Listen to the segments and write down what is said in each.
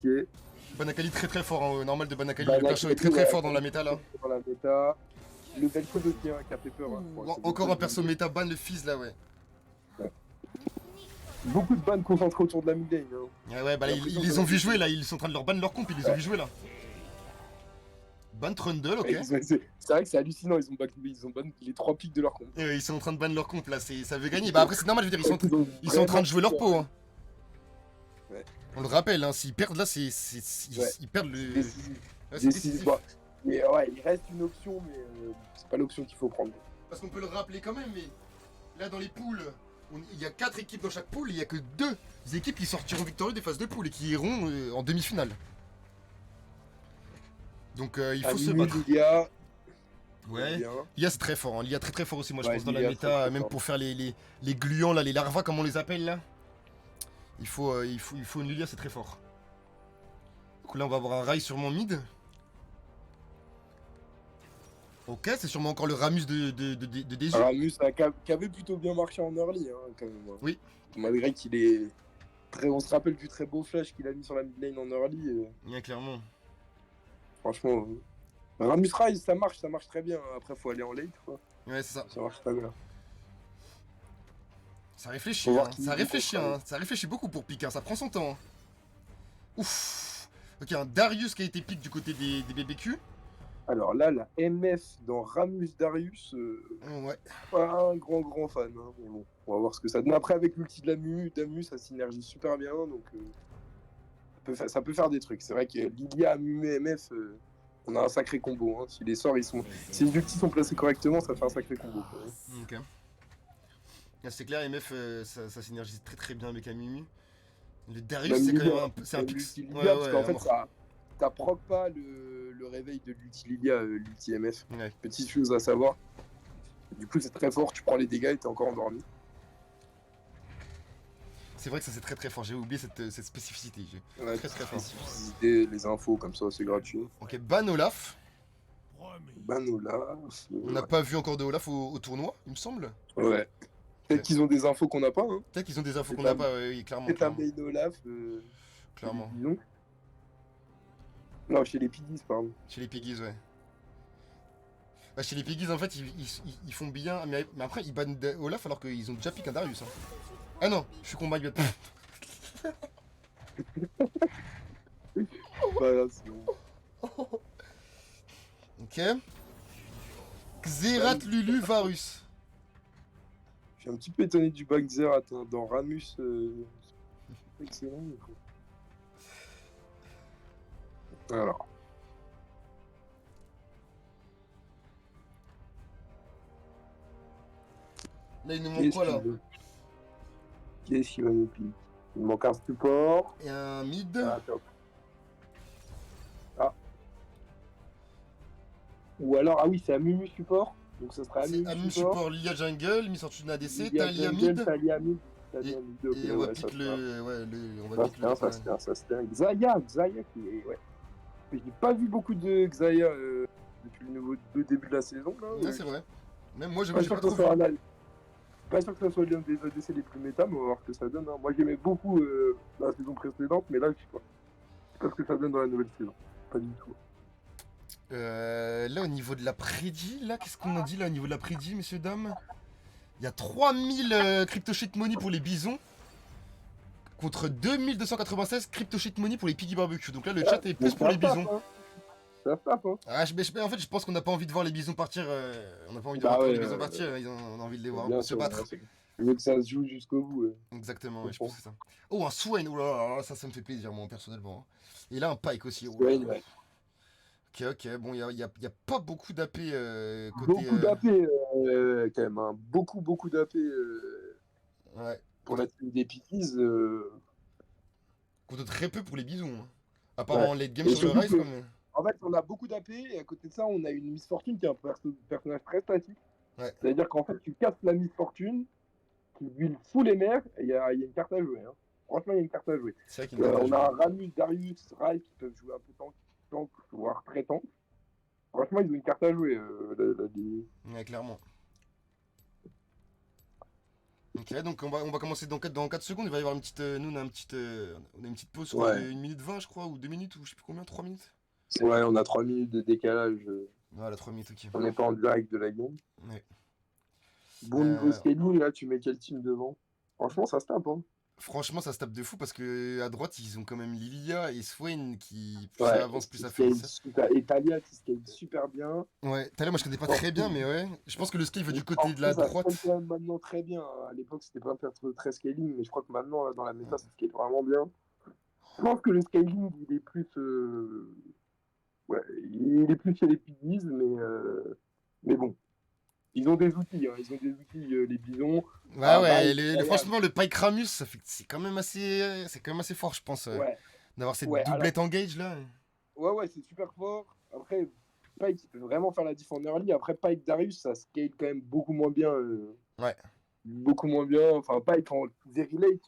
Ok. Banakali très très fort, hein, normal de Banakali. Le perso est Banakali, très très ouais, fort dans la méta là. dans la méta. Le Vel'Koz aussi, hein, qui a fait peur. Hein. Ouh, Ouais, ce encore un Vel'Koz, perso méta ban le fizz là, ouais. ouais. Beaucoup de bans concentrés autour de la mid lane. Hein. Ouais, ouais, bah là, ils les ont vu jouer là, ils sont en train de leur ban leur comp, ils les ont vu jouer là. Ban Trundle, ok. C'est vrai que c'est hallucinant, ils ont ban les 3 pics de leur compte. Ils sont en train de ban leur comp là, ça veut gagner. Bah après, c'est normal, je veux dire, ils sont en train vraiment de jouer leur peau. Hein. Ouais. On le rappelle, hein, s'ils perdent là, ils perdent le. C'est décisif. Ouais, c'est décisif. Bah, mais ouais, il reste une option, mais c'est pas l'option qu'il faut prendre. Parce qu'on peut le rappeler quand même, mais là dans les poules, il y a 4 équipes dans chaque poule, il y a que 2 équipes qui sortiront victorieux des phases de poule et qui iront en demi-finale. Donc il faut se battre. Lilia. Ouais, Lilia c'est très fort, hein. Lilia très très fort aussi, moi je pense, dans la Lilia, méta, même pour faire les gluants là, les larvas comme on les appelle là. Il faut une Lilia, c'est très fort. Donc là on va avoir un rail sûrement mid. Ok, c'est sûrement encore le Ramus de Désu. Ramus qui avait plutôt bien marché en early, hein, quand même. Hein. Oui. Malgré qu'il est très, on se rappelle du très beau flash qu'il a mis sur la mid lane en early. Yeah, clairement. Franchement, Ramus Rise, ça marche très bien. Après, faut aller en late, quoi. Ouais, c'est ça. Ça marche très bien. Ça réfléchit, hein. Ça réfléchit beaucoup pour pique, hein. Ça prend son temps. Hein. Ouf. Ok, un Darius qui a été pique du côté des BBQ. Alors là, la MF dans Ramus Darius, ouais. Pas un grand fan, hein, mais bon, on va voir ce que ça donne. Après, avec l'ulti de Damu, ça synergie super bien, donc ça peut faire des trucs. C'est vrai que Lilia, Amu et MF, on a un sacré combo. Hein. Si les sorts, si les ultis sont placés correctement, ça fait un sacré combo. Quoi. Ok. C'est clair, MF, ça synergise très très bien avec Amimi. Le Darius, c'est quand même un pix. Ouais, parce qu'en fait, ça proc pas le réveil de l'ulti Lilia, l'ulti MF. Ouais. Petite chose à savoir. Du coup, c'est très fort, tu prends les dégâts et t'es encore endormi. C'est vrai que ça c'est très très fort, j'ai oublié cette spécificité. Ouais, très très fort. Spécificité, les infos comme ça, c'est gratuit. Ok, ban Olaf. Ban Olaf. On n'a pas vu encore de Olaf au tournoi, il me semble. Ouais. Peut-être qu'ils ont des infos qu'on n'a pas. Hein. Peut-être qu'ils ont des infos qu'on n'a pas, oui, clairement. Peut-être un main Olaf. Clairement. Non, chez les Piggies, pardon. Chez les Piggies, ouais. Bah, chez les Piggies, en fait, ils font bien. Mais après, ils bannent Olaf alors qu'ils ont déjà piqué un Darius. Hein. Ah non, je suis combat. Voilà, c'est bon. Ok. Xerath Lulu Varus. Je suis un petit peu étonné du back Xerath hein. Dans Ramus. Excellent. Alors. Là, il nous manque quoi là? Qu'est-ce qu'il va nous piquer? Il manque un support. Et un mid. Ah, top. Ah. Ou alors, ah oui, c'est Amumu support. Donc ça sera Amumu support, Lilia Jungle, Miss Fortune ADC, Talia mid. Talia mid. Et on va pique le. Ouais, on va pique le. Ça se tient. Xayah qui est. Ouais. J'ai pas vu beaucoup de Xayah depuis le début de la saison. Là, ouais, c'est vrai. Même moi, pas sûr que ça soit pas sûr que ça soit l'un des ADC les plus méta, mais on va voir ce que ça donne. Hein. Moi, j'aimais beaucoup la saison précédente, mais là, je sais pas ce que ça donne dans la nouvelle saison. Pas du tout. Là, au niveau de la prédit, là, qu'est-ce qu'on a dit là au niveau de la prédit, messieurs, dames? Il y a 3000 crypto shit money pour les bisons contre 2296 crypto shit money pour les piggy barbecue. Donc là, le chat est plus pour les bisons. Ça tape, hein. Ah, en fait, je pense qu'on n'a pas envie de voir les bisons partir. On n'a pas envie de voir les bisons partir. On a envie de les voir se battre. Je veux que ça se joue jusqu'au bout. Exactement, ouais, je pense que c'est ça. Oh, un Swain, oh là là, ça me fait plaisir, moi, personnellement. Et là, un Pike aussi. Oh là là. Ouais. Ok, bon, il y a pas beaucoup d'AP côté... Beaucoup d'AP, quand même. Hein. Beaucoup d'AP ouais. pour la team des Piggies. Contre très peu pour les bisons. Hein. Apparemment, late game et sur le Rise, comme... En fait, on a beaucoup d'AP, et à côté de ça, on a une Miss Fortune qui est un personnage très statique. Ouais. C'est-à-dire qu'en fait, tu casses la Miss Fortune, tu lui fous les mers, et il y a une carte à jouer. Hein. Franchement, il y a une carte à jouer. C'est vrai on a un Ramus, Darius, Rai qui peuvent jouer un peu tank, voire très tank. Franchement, ils ont une carte à jouer. Ouais, clairement. Ok, donc on va commencer dans 4 secondes. Il va y avoir une petite. Nous, on a une petite pause, je crois, de Ouais. 1 minute 20, je crois, ou 2 minutes, ou je sais plus combien, 3 minutes. Ouais, on a 3 minutes de décalage. Voilà, 3 minutes, ok. On n'est pas en direct de la game. Ouais. Bon niveau Euh, scaling, là, tu mets quel team devant? Franchement, ça se tape, hein. Franchement, ça se tape de fou parce que à droite, ils ont quand même Lilia et Swain qui, plus ça Ouais, avance, plus qui ça fait. scale super. Et Talia qui scale super bien. Ouais, tout à l'heure, moi je connais pas très bien, Ortiz, mais ouais. Je pense que le scale va du côté de la Ortiz, ça scale droite. quand même maintenant très bien, hein. À l'époque, c'était pas très scaling, mais je crois que maintenant, là, dans la méta, ça scale vraiment bien. Je pense que le scaling, il est plus. Ouais, il est plus chez les piggies, mais bon. Ils ont des outils, hein. Ils ont des outils, les bisons. Ouais, Ah, ouais, Vice, Zaya, franchement, le Pike Ramus, c'est quand même assez fort, je pense, ouais, d'avoir cette ouais. Alors, doublette engage là. ouais, c'est super fort. Après, Pike, il peut vraiment faire la diff en early. Après, Pike Darius, ça scale quand même beaucoup moins bien. Ouais. Beaucoup moins bien. Enfin, Pike en very late,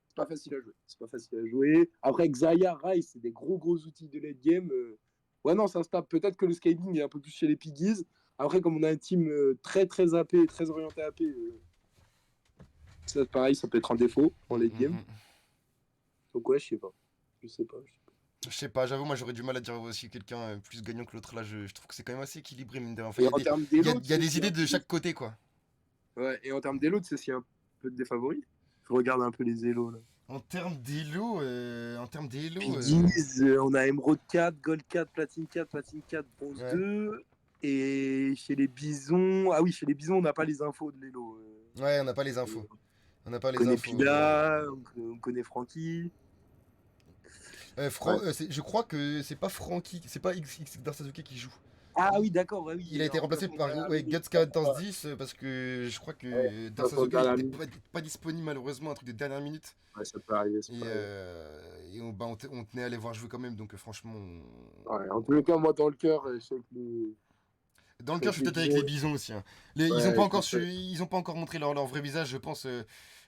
c'est pas facile à jouer. C'est pas facile à jouer. Après, Xayah, Rice, c'est des gros outils de late game. Ouais, non, ça se tape. Peut-être que le scaling est un peu plus chez les piggies. Après, comme on a un team très AP, très orienté AP, ça, pareil, ça peut être un défaut en late game. Mm. Donc, ouais, je sais pas. Je sais pas. Je sais pas, j'avoue, moi j'aurais du mal à dire aussi quelqu'un plus gagnant que l'autre là. Je trouve que c'est quand même assez équilibré, mine de rien. Enfin, Et en termes d'élo, il y a des idées de chaque côté, quoi. ouais, et en termes d'élo, tu sais s'il y a un peu de défavoris. Je regarde un peu les élos là. En termes d'élo, Piggies, on a Emerald 4, Gold 4, Platine 4, Bronze ouais. 2. Et chez les Bisons, ah oui, chez les Bisons, on n'a pas les infos de l'élo. Ouais, on n'a pas les infos. On n'a pas On les connaît infos. Pila, on connaît Francky. Ouais. Je crois que c'est pas Frankie, c'est pas XX Darsazuke qui joue. Ah oui, d'accord, ouais, oui, Il a été en remplacé remplacement de par dernière ouais, minute. Guts 1410 parce que je crois Ouais, que remplacement de Darsazuke il dernière était minute. pas disponible malheureusement, un truc de dernière minute. Ouais, ça peut arriver, ça Et, peut arriver. on tenait à les voir jouer quand même, donc franchement. Ouais, en tous les cas, moi, dans le cœur, Dans le je sais cœur, je que suis les peut-être avec Bisons, les bisons aussi, hein. ouais, je pense que, Ils ont pas encore montré leur vrai visage, je pense.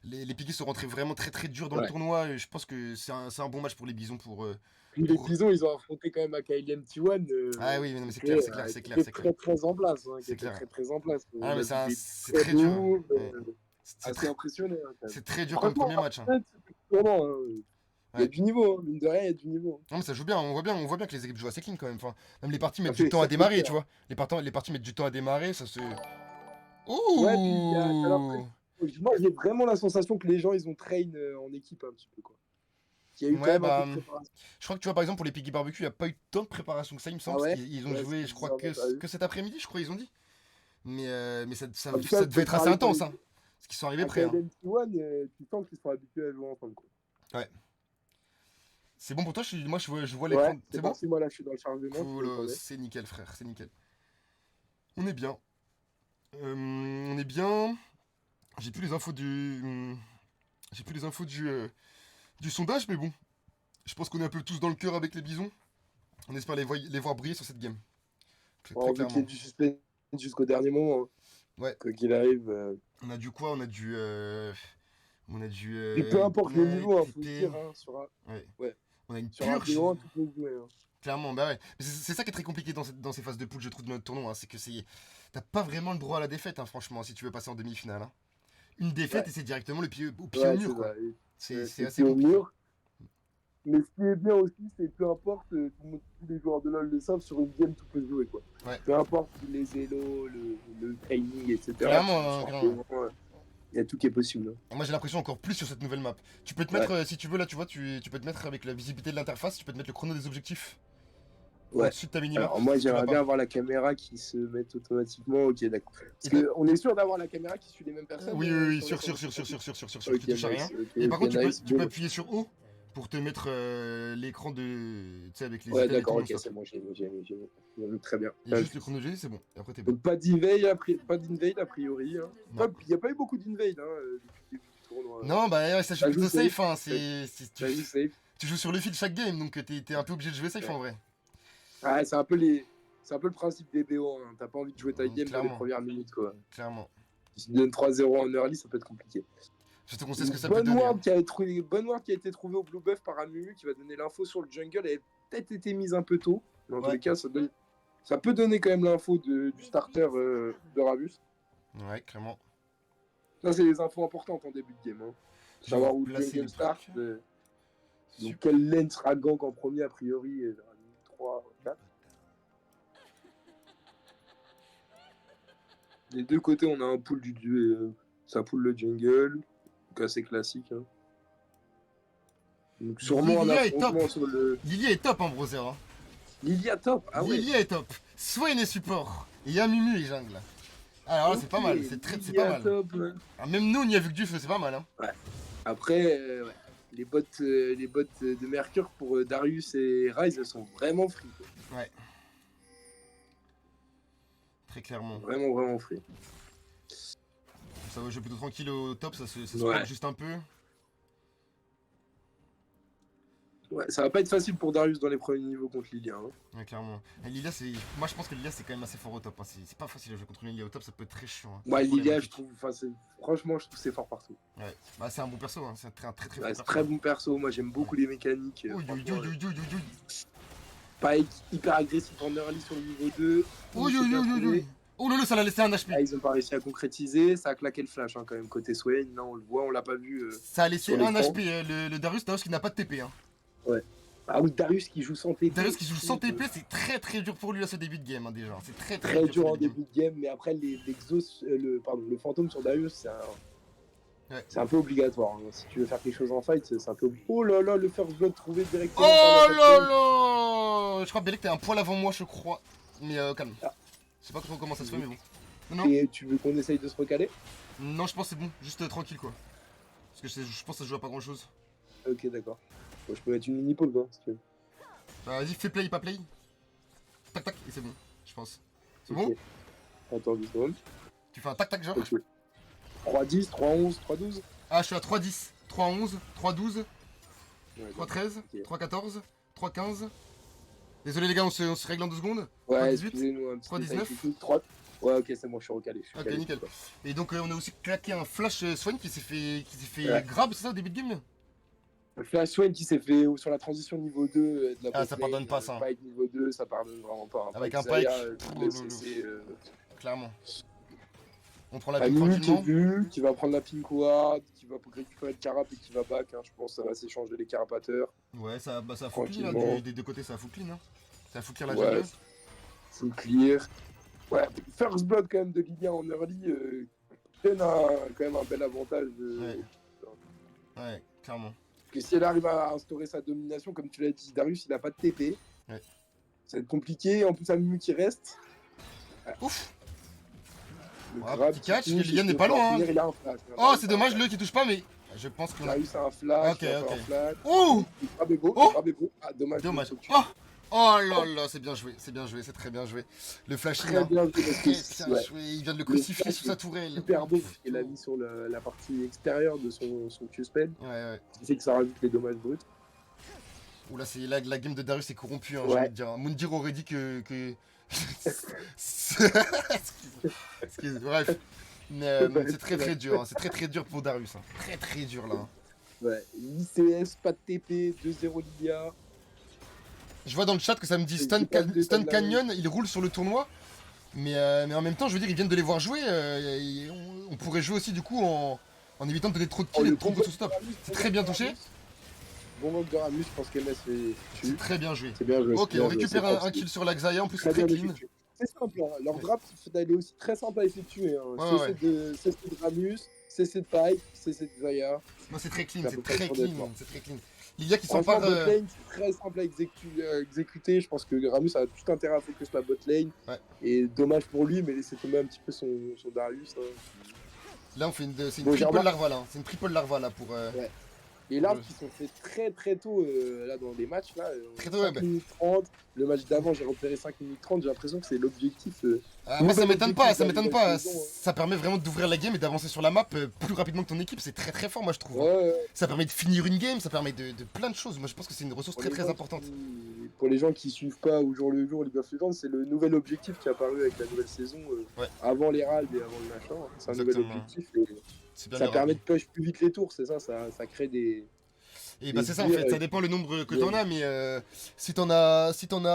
Les Piggies sont rentrés vraiment très dur dans le ouais. tournoi. Et je pense que c'est un bon match pour les bisons Puis les pour... Bisons, ils ont affronté quand même à KLM T1, Ah oui, mais non, mais qui était très en place, hein, qui c'est était clair. très en place. Ah non, On mais a vu des c'est très très dur. beaux, Ouais. C'est assez très, impressionnants, hein, quand même. c'est très dur comme Franchement, premier match, hein. c'était tournant, hein. Il y a Ouais. du niveau, hein. Mine de rien, il y a du niveau. Non, mais ça joue bien, on voit bien que les équipes jouent assez clean quand même. Enfin, même les parties Ça mettent du fait, temps à ça fait démarrer, tu peur. vois. Les parties mettent du temps à démarrer, ça se. Ouais, puis t'as l'impression, Ouh! moi j'ai vraiment la sensation que les gens ils ont train en équipe un petit peu quoi. Qu'il y a eu quand Ouais, même un peu bah. de préparation. Je crois que tu vois, par exemple, pour les Piggy Barbecue, il n'y a pas eu tant de préparation que ça, il me semble, Ah parce ouais? qu'ils ont Ouais, ce joué, qu'ils je crois, disaient avant, t'as vu. que cet après-midi, je crois, ils ont dit. Mais En tout cas, ça je devait peux te être assez parler pour intense, les hein. Parce qu'ils sont arrivés à prêts, hein. KLM T1, tu sens qu'ils sont habitués à jouer ensemble quoi. Ouais. C'est bon pour toi? Moi, je vois Ouais, l'écran. c'est C'est bon? parti, moi là je suis dans le chargement, tu peux Cool, y tourner. c'est nickel, frère, c'est nickel. On est bien. On est bien. J'ai plus les infos J'ai plus les infos du sondage, mais bon. Je pense qu'on est un peu tous dans le cœur avec les bisons. On espère les voir briller sur cette game. Très On veut qu'il y ait clairement. du suspense jusqu'au dernier moment, hein. Ouais. Quoi qu'il arrive. On a du quoi? On a du Et peu importe le Ignite, niveau, hein, faut se TP. dire, hein, Ouais. ouais, On a une sur un purge. BO1, tout peut se jouer, hein. Clairement, bah ouais. Mais c'est ça qui est très compliqué dans ces phases de poule, je trouve, de notre tournoi, hein. C'est que t'as pas vraiment le droit à la défaite, hein, franchement, si tu veux passer en demi-finale, hein. Une défaite Ouais, et c'est directement au pied au ouais, mur, c'est quoi. ça. C'est C'est assez pied au compliqué. mur. Mais ce qui est bien aussi, c'est peu importe, tous les joueurs de LoL le savent, sur une game, tout peut se jouer, quoi. Ouais. Peu importe les élos, le training, etc. Clairement, hein, Sur un clairement. BO1, il y a tout qui est possible, hein. Moi j'ai l'impression encore plus sur cette nouvelle map. Tu peux te mettre, Ouais, si tu veux, là, tu vois, tu peux te mettre avec la visibilité de l'interface, tu peux te mettre le chrono des objectifs ouais. au-dessus de ta minimap, Alors moi, si tu l'as j'aimerais pas. bien avoir la caméra qui se mette automatiquement. Ok, d'accord. Et Parce t'as- qu'on est sûr d'avoir la caméra qui suit les mêmes personnes oui, sur l'écran. sûr, Ok, tu touches à rien. nice. Ok, Et par contre, nice. tu peux Bon. appuyer sur O pour te mettre l'écran de. Tu sais, avec les Ouais, items et tout d'accord, ok, non-stop. c'est bon, j'ai vu. Très bien. Et juste le chrono G, c'est bon. Et après, t'es bon. Donc pas d'invade a priori, hein. Non. Il n'y a pas eu beaucoup d'invade, hein, depuis le début du tournoi. Non, bah ouais, ça joue Ça joue plutôt safe. safe, hein. Ça joue safe. Tu joues sur le fil chaque game, donc t'es un peu obligé de jouer safe Ouais. en vrai. Ah, c'est un peu le principe des BO, hein. T'as pas envie de jouer ta game dans les Clairement, premières minutes, quoi. clairement. Si tu donnes 3-0 en early, ça peut être compliqué. Je te conseille ce Une que ça peut donner, hein. bonne ward qui a été trouvée au Blue Buff par Amumu qui va donner l'info sur le jungle. Elle a peut-être été mise un peu tôt. Mais en tous Ouais. les cas, ça peut donner quand même l'info du starter de Ravus. Ouais, clairement. Ça, c'est des infos importantes en début de game. Hein. Savoir où le placer jungle le start. truc. Donc, quelle lane sera gank en premier, a priori, 3, 4. Des deux côtés, on a un pool ça pool le jungle. Donc, assez classique. Hein. Donc, sûrement un Lilia est affrontement top. sur le. Lilia est top, hein, brother. Hein. Lilia top. Ah ouais. Lilia est top. Swain est support. Et Yamimu est jungle. Alors là, c'est pas mal. C'est pas mal. Top. Ah, même nous, on y a vu que du feu, c'est pas mal. Hein. Ouais. Après, ouais. Les bots de Mercure pour Darius et Ryze, elles sont vraiment free. Quoi. Ouais. Très clairement. Vraiment, vraiment free. Ça va jouer plutôt tranquille au top, ça se Ouais. juste un peu. Ouais, ça va pas être facile pour Darius dans les premiers niveaux contre Lilia. Hein. Ouais, clairement. Et Lilia, c'est. Moi, je pense que Lilia, c'est quand même assez fort au top. Hein. C'est pas facile à jouer contre une Lilia au top, ça peut être très chiant. Hein. Ouais, Lilia, je trouve. Franchement, je trouve que c'est fort partout. Ouais. Bah, c'est un bon perso, hein. C'est un très Ouais, bon c'est perso. très bon perso. Moi, j'aime beaucoup les mécaniques. Pas hyper agressif en early sur le niveau 2. Oh lolo, ça l'a laissé un HP. Là, ils ont pas réussi à concrétiser. Ça a claqué le flash hein, quand même côté Swain. Là, on le voit, on l'a pas vu. Ça a laissé un l'écran. HP. Le Darius qui n'a pas de TP. Hein. Ouais. Ah oui, Darius qui joue sans TP. Darius qui joue sans TP, c'est très dur pour lui à ce début de game hein, déjà. C'est très dur en début de game, mais après le fantôme sur Darius, c'est un peu obligatoire. Hein. Si tu veux faire quelque chose en fight, c'est un peu. Oh là là, le first blood trouvé directement. Oh là là. Je crois Belek t'es un poil avant moi, je crois. Mais calme. Ah. Je sais pas trop comment ça se fait, mais bon. Non. Et tu veux qu'on essaye de se recaler? Non, je pense que c'est bon, juste tranquille quoi. Parce que je pense que ça se joue à pas grand chose. Ok, d'accord. Bon, je peux mettre une mini pause hein, si tu veux. Bah, vas-y, fais play, pas play. Tac tac, et c'est bon, je pense. C'est Ok. bon? Attends 2 secondes. Tu fais un tac tac genre? Okay. 3-10, 3-11, 3-12. Ah, je suis à 3-10, 3-11, 3-12, Ouais, 3-13, ok. 3-14, 3-15. Désolé les gars, on se règle en 2 secondes. Ouais, 3-18, excusez-nous un petit 3-19. 3... Ouais, ok, c'est bon, je suis recalé. Ok, nickel. Et donc on a aussi claqué un flash Swain qui s'est fait Ouais. grab, c'est ça au début de game? Le Flash Swain qui s'est fait sur la transition niveau 2 de la Ah, ça pardonne pas ça. Pike niveau 2, ça pardonne vraiment pas. Avec un Xayah, Pike, clairement. On prend la un ping minute tranquillement. vu, qui va prendre la pink ward, qui va récupérer le carap et qui va back. Hein. Je pense que ça va s'échanger les carapateurs. Ouais, ça a full clean, hein, des deux côtés, ça a full clean. Hein. Ça a full clear la Ouais, jungle. full clear. Ouais, first blood quand même de Lilia en early, donne quand même un bel avantage. Ouais, clairement. Parce que si elle arrive à instaurer sa domination, comme tu l'as dit, Darius il a pas de TP. Ouais. Ça va être compliqué, en plus un Mimu qui reste. Ouf. Le Ah, grab petit qui catch, touche, Lilian et n'est pas pour loin, finir, hein. il a un flash. Oh, c'est dommage, le qui touche pas, mais je pense qu'on a. Darius a un flash, Ok, il a ok. un flash. Oh. Le grab est beau, Oh. le grab est beau. Ah, dommage. Dommage. le truc. Oh là là, c'est bien joué, c'est très bien joué. Le flash Très bien joué, parce que très bien ouais. joué, il vient de le crucifier flash sous sa tourelle. Super beau, parce qu'il a mis sur la partie extérieure de son Q-spell. Ouais. Ce qui fait que ça rajoute les dommages bruts. Oula, c'est la game de Darius est corrompue, hein, Ouais. j'ai envie de dire. Moundir aurait dit que... Excuse, bref. Mais c'est très dur, hein. C'est très dur pour Darius. Hein. Très dur là. Hein. Ouais, ICS, pas de TP, 2-0 Lilia. Je vois dans le chat que ça me dit Stun Canyon, il roule sur le tournoi. Mais en même temps, je veux dire, ils viennent de les voir jouer. On pourrait jouer aussi du coup en évitant de donner trop de kills et de trop de sous-stop. C'est très bien touché. Bon manque de Ramus, je pense qu'MS fait dessus. C'est très bien joué. C'est bien joué. Ok, bien on joué, récupère c'est un kill sur la Xayah, en plus c'est très très bien clean. effectué. C'est simple, hein. Leur drap, il est aussi très simple à effectuer. Hein. Ouais. CC de Ramus, CC de Pike, CC de Xayah. Non, c'est très clean, Ça c'est peut très pas clean, être c'est très clean. Lilia qui Franchement, s'empare. botlane, c'est très simple à exécuter. Je pense que Ramus a tout intérêt à focus la botlane. Ouais. Et dommage pour lui, mais laisser tomber un petit peu son Darius. Hein. Là, on fait c'est une Bon, triple larva là. C'est une triple larva là pour. Ouais. Et là, qui sont faits très tôt là, dans les matchs. Là, Très tôt, 5 ouais, bah. minutes 30. Le match d'avant, j'ai repéré 5 minutes 30. J'ai l'impression que c'est l'objectif. Moi ça m'étonne pas, ça m'étonne pas. Ça permet vraiment d'ouvrir la game et d'avancer sur la map plus rapidement que ton équipe, c'est très fort moi je trouve. Ouais. Ça permet de finir une game, ça permet de plein de choses. Moi je pense que c'est une ressource Pour très les gens importante. pour les gens qui suivent pas au jour le jour League of Legends, c'est le nouvel objectif qui est apparu avec la nouvelle saison. Ouais. Avant les ralds et avant le machin. C'est un nouvel Exactement. objectif. Et C'est bien ça le permet rap. de push plus vite les tours, c'est ça, ça crée des Et bah Les c'est ça en sbires fait, ça avec dépend le nombre que les t'en as, mais si t'en as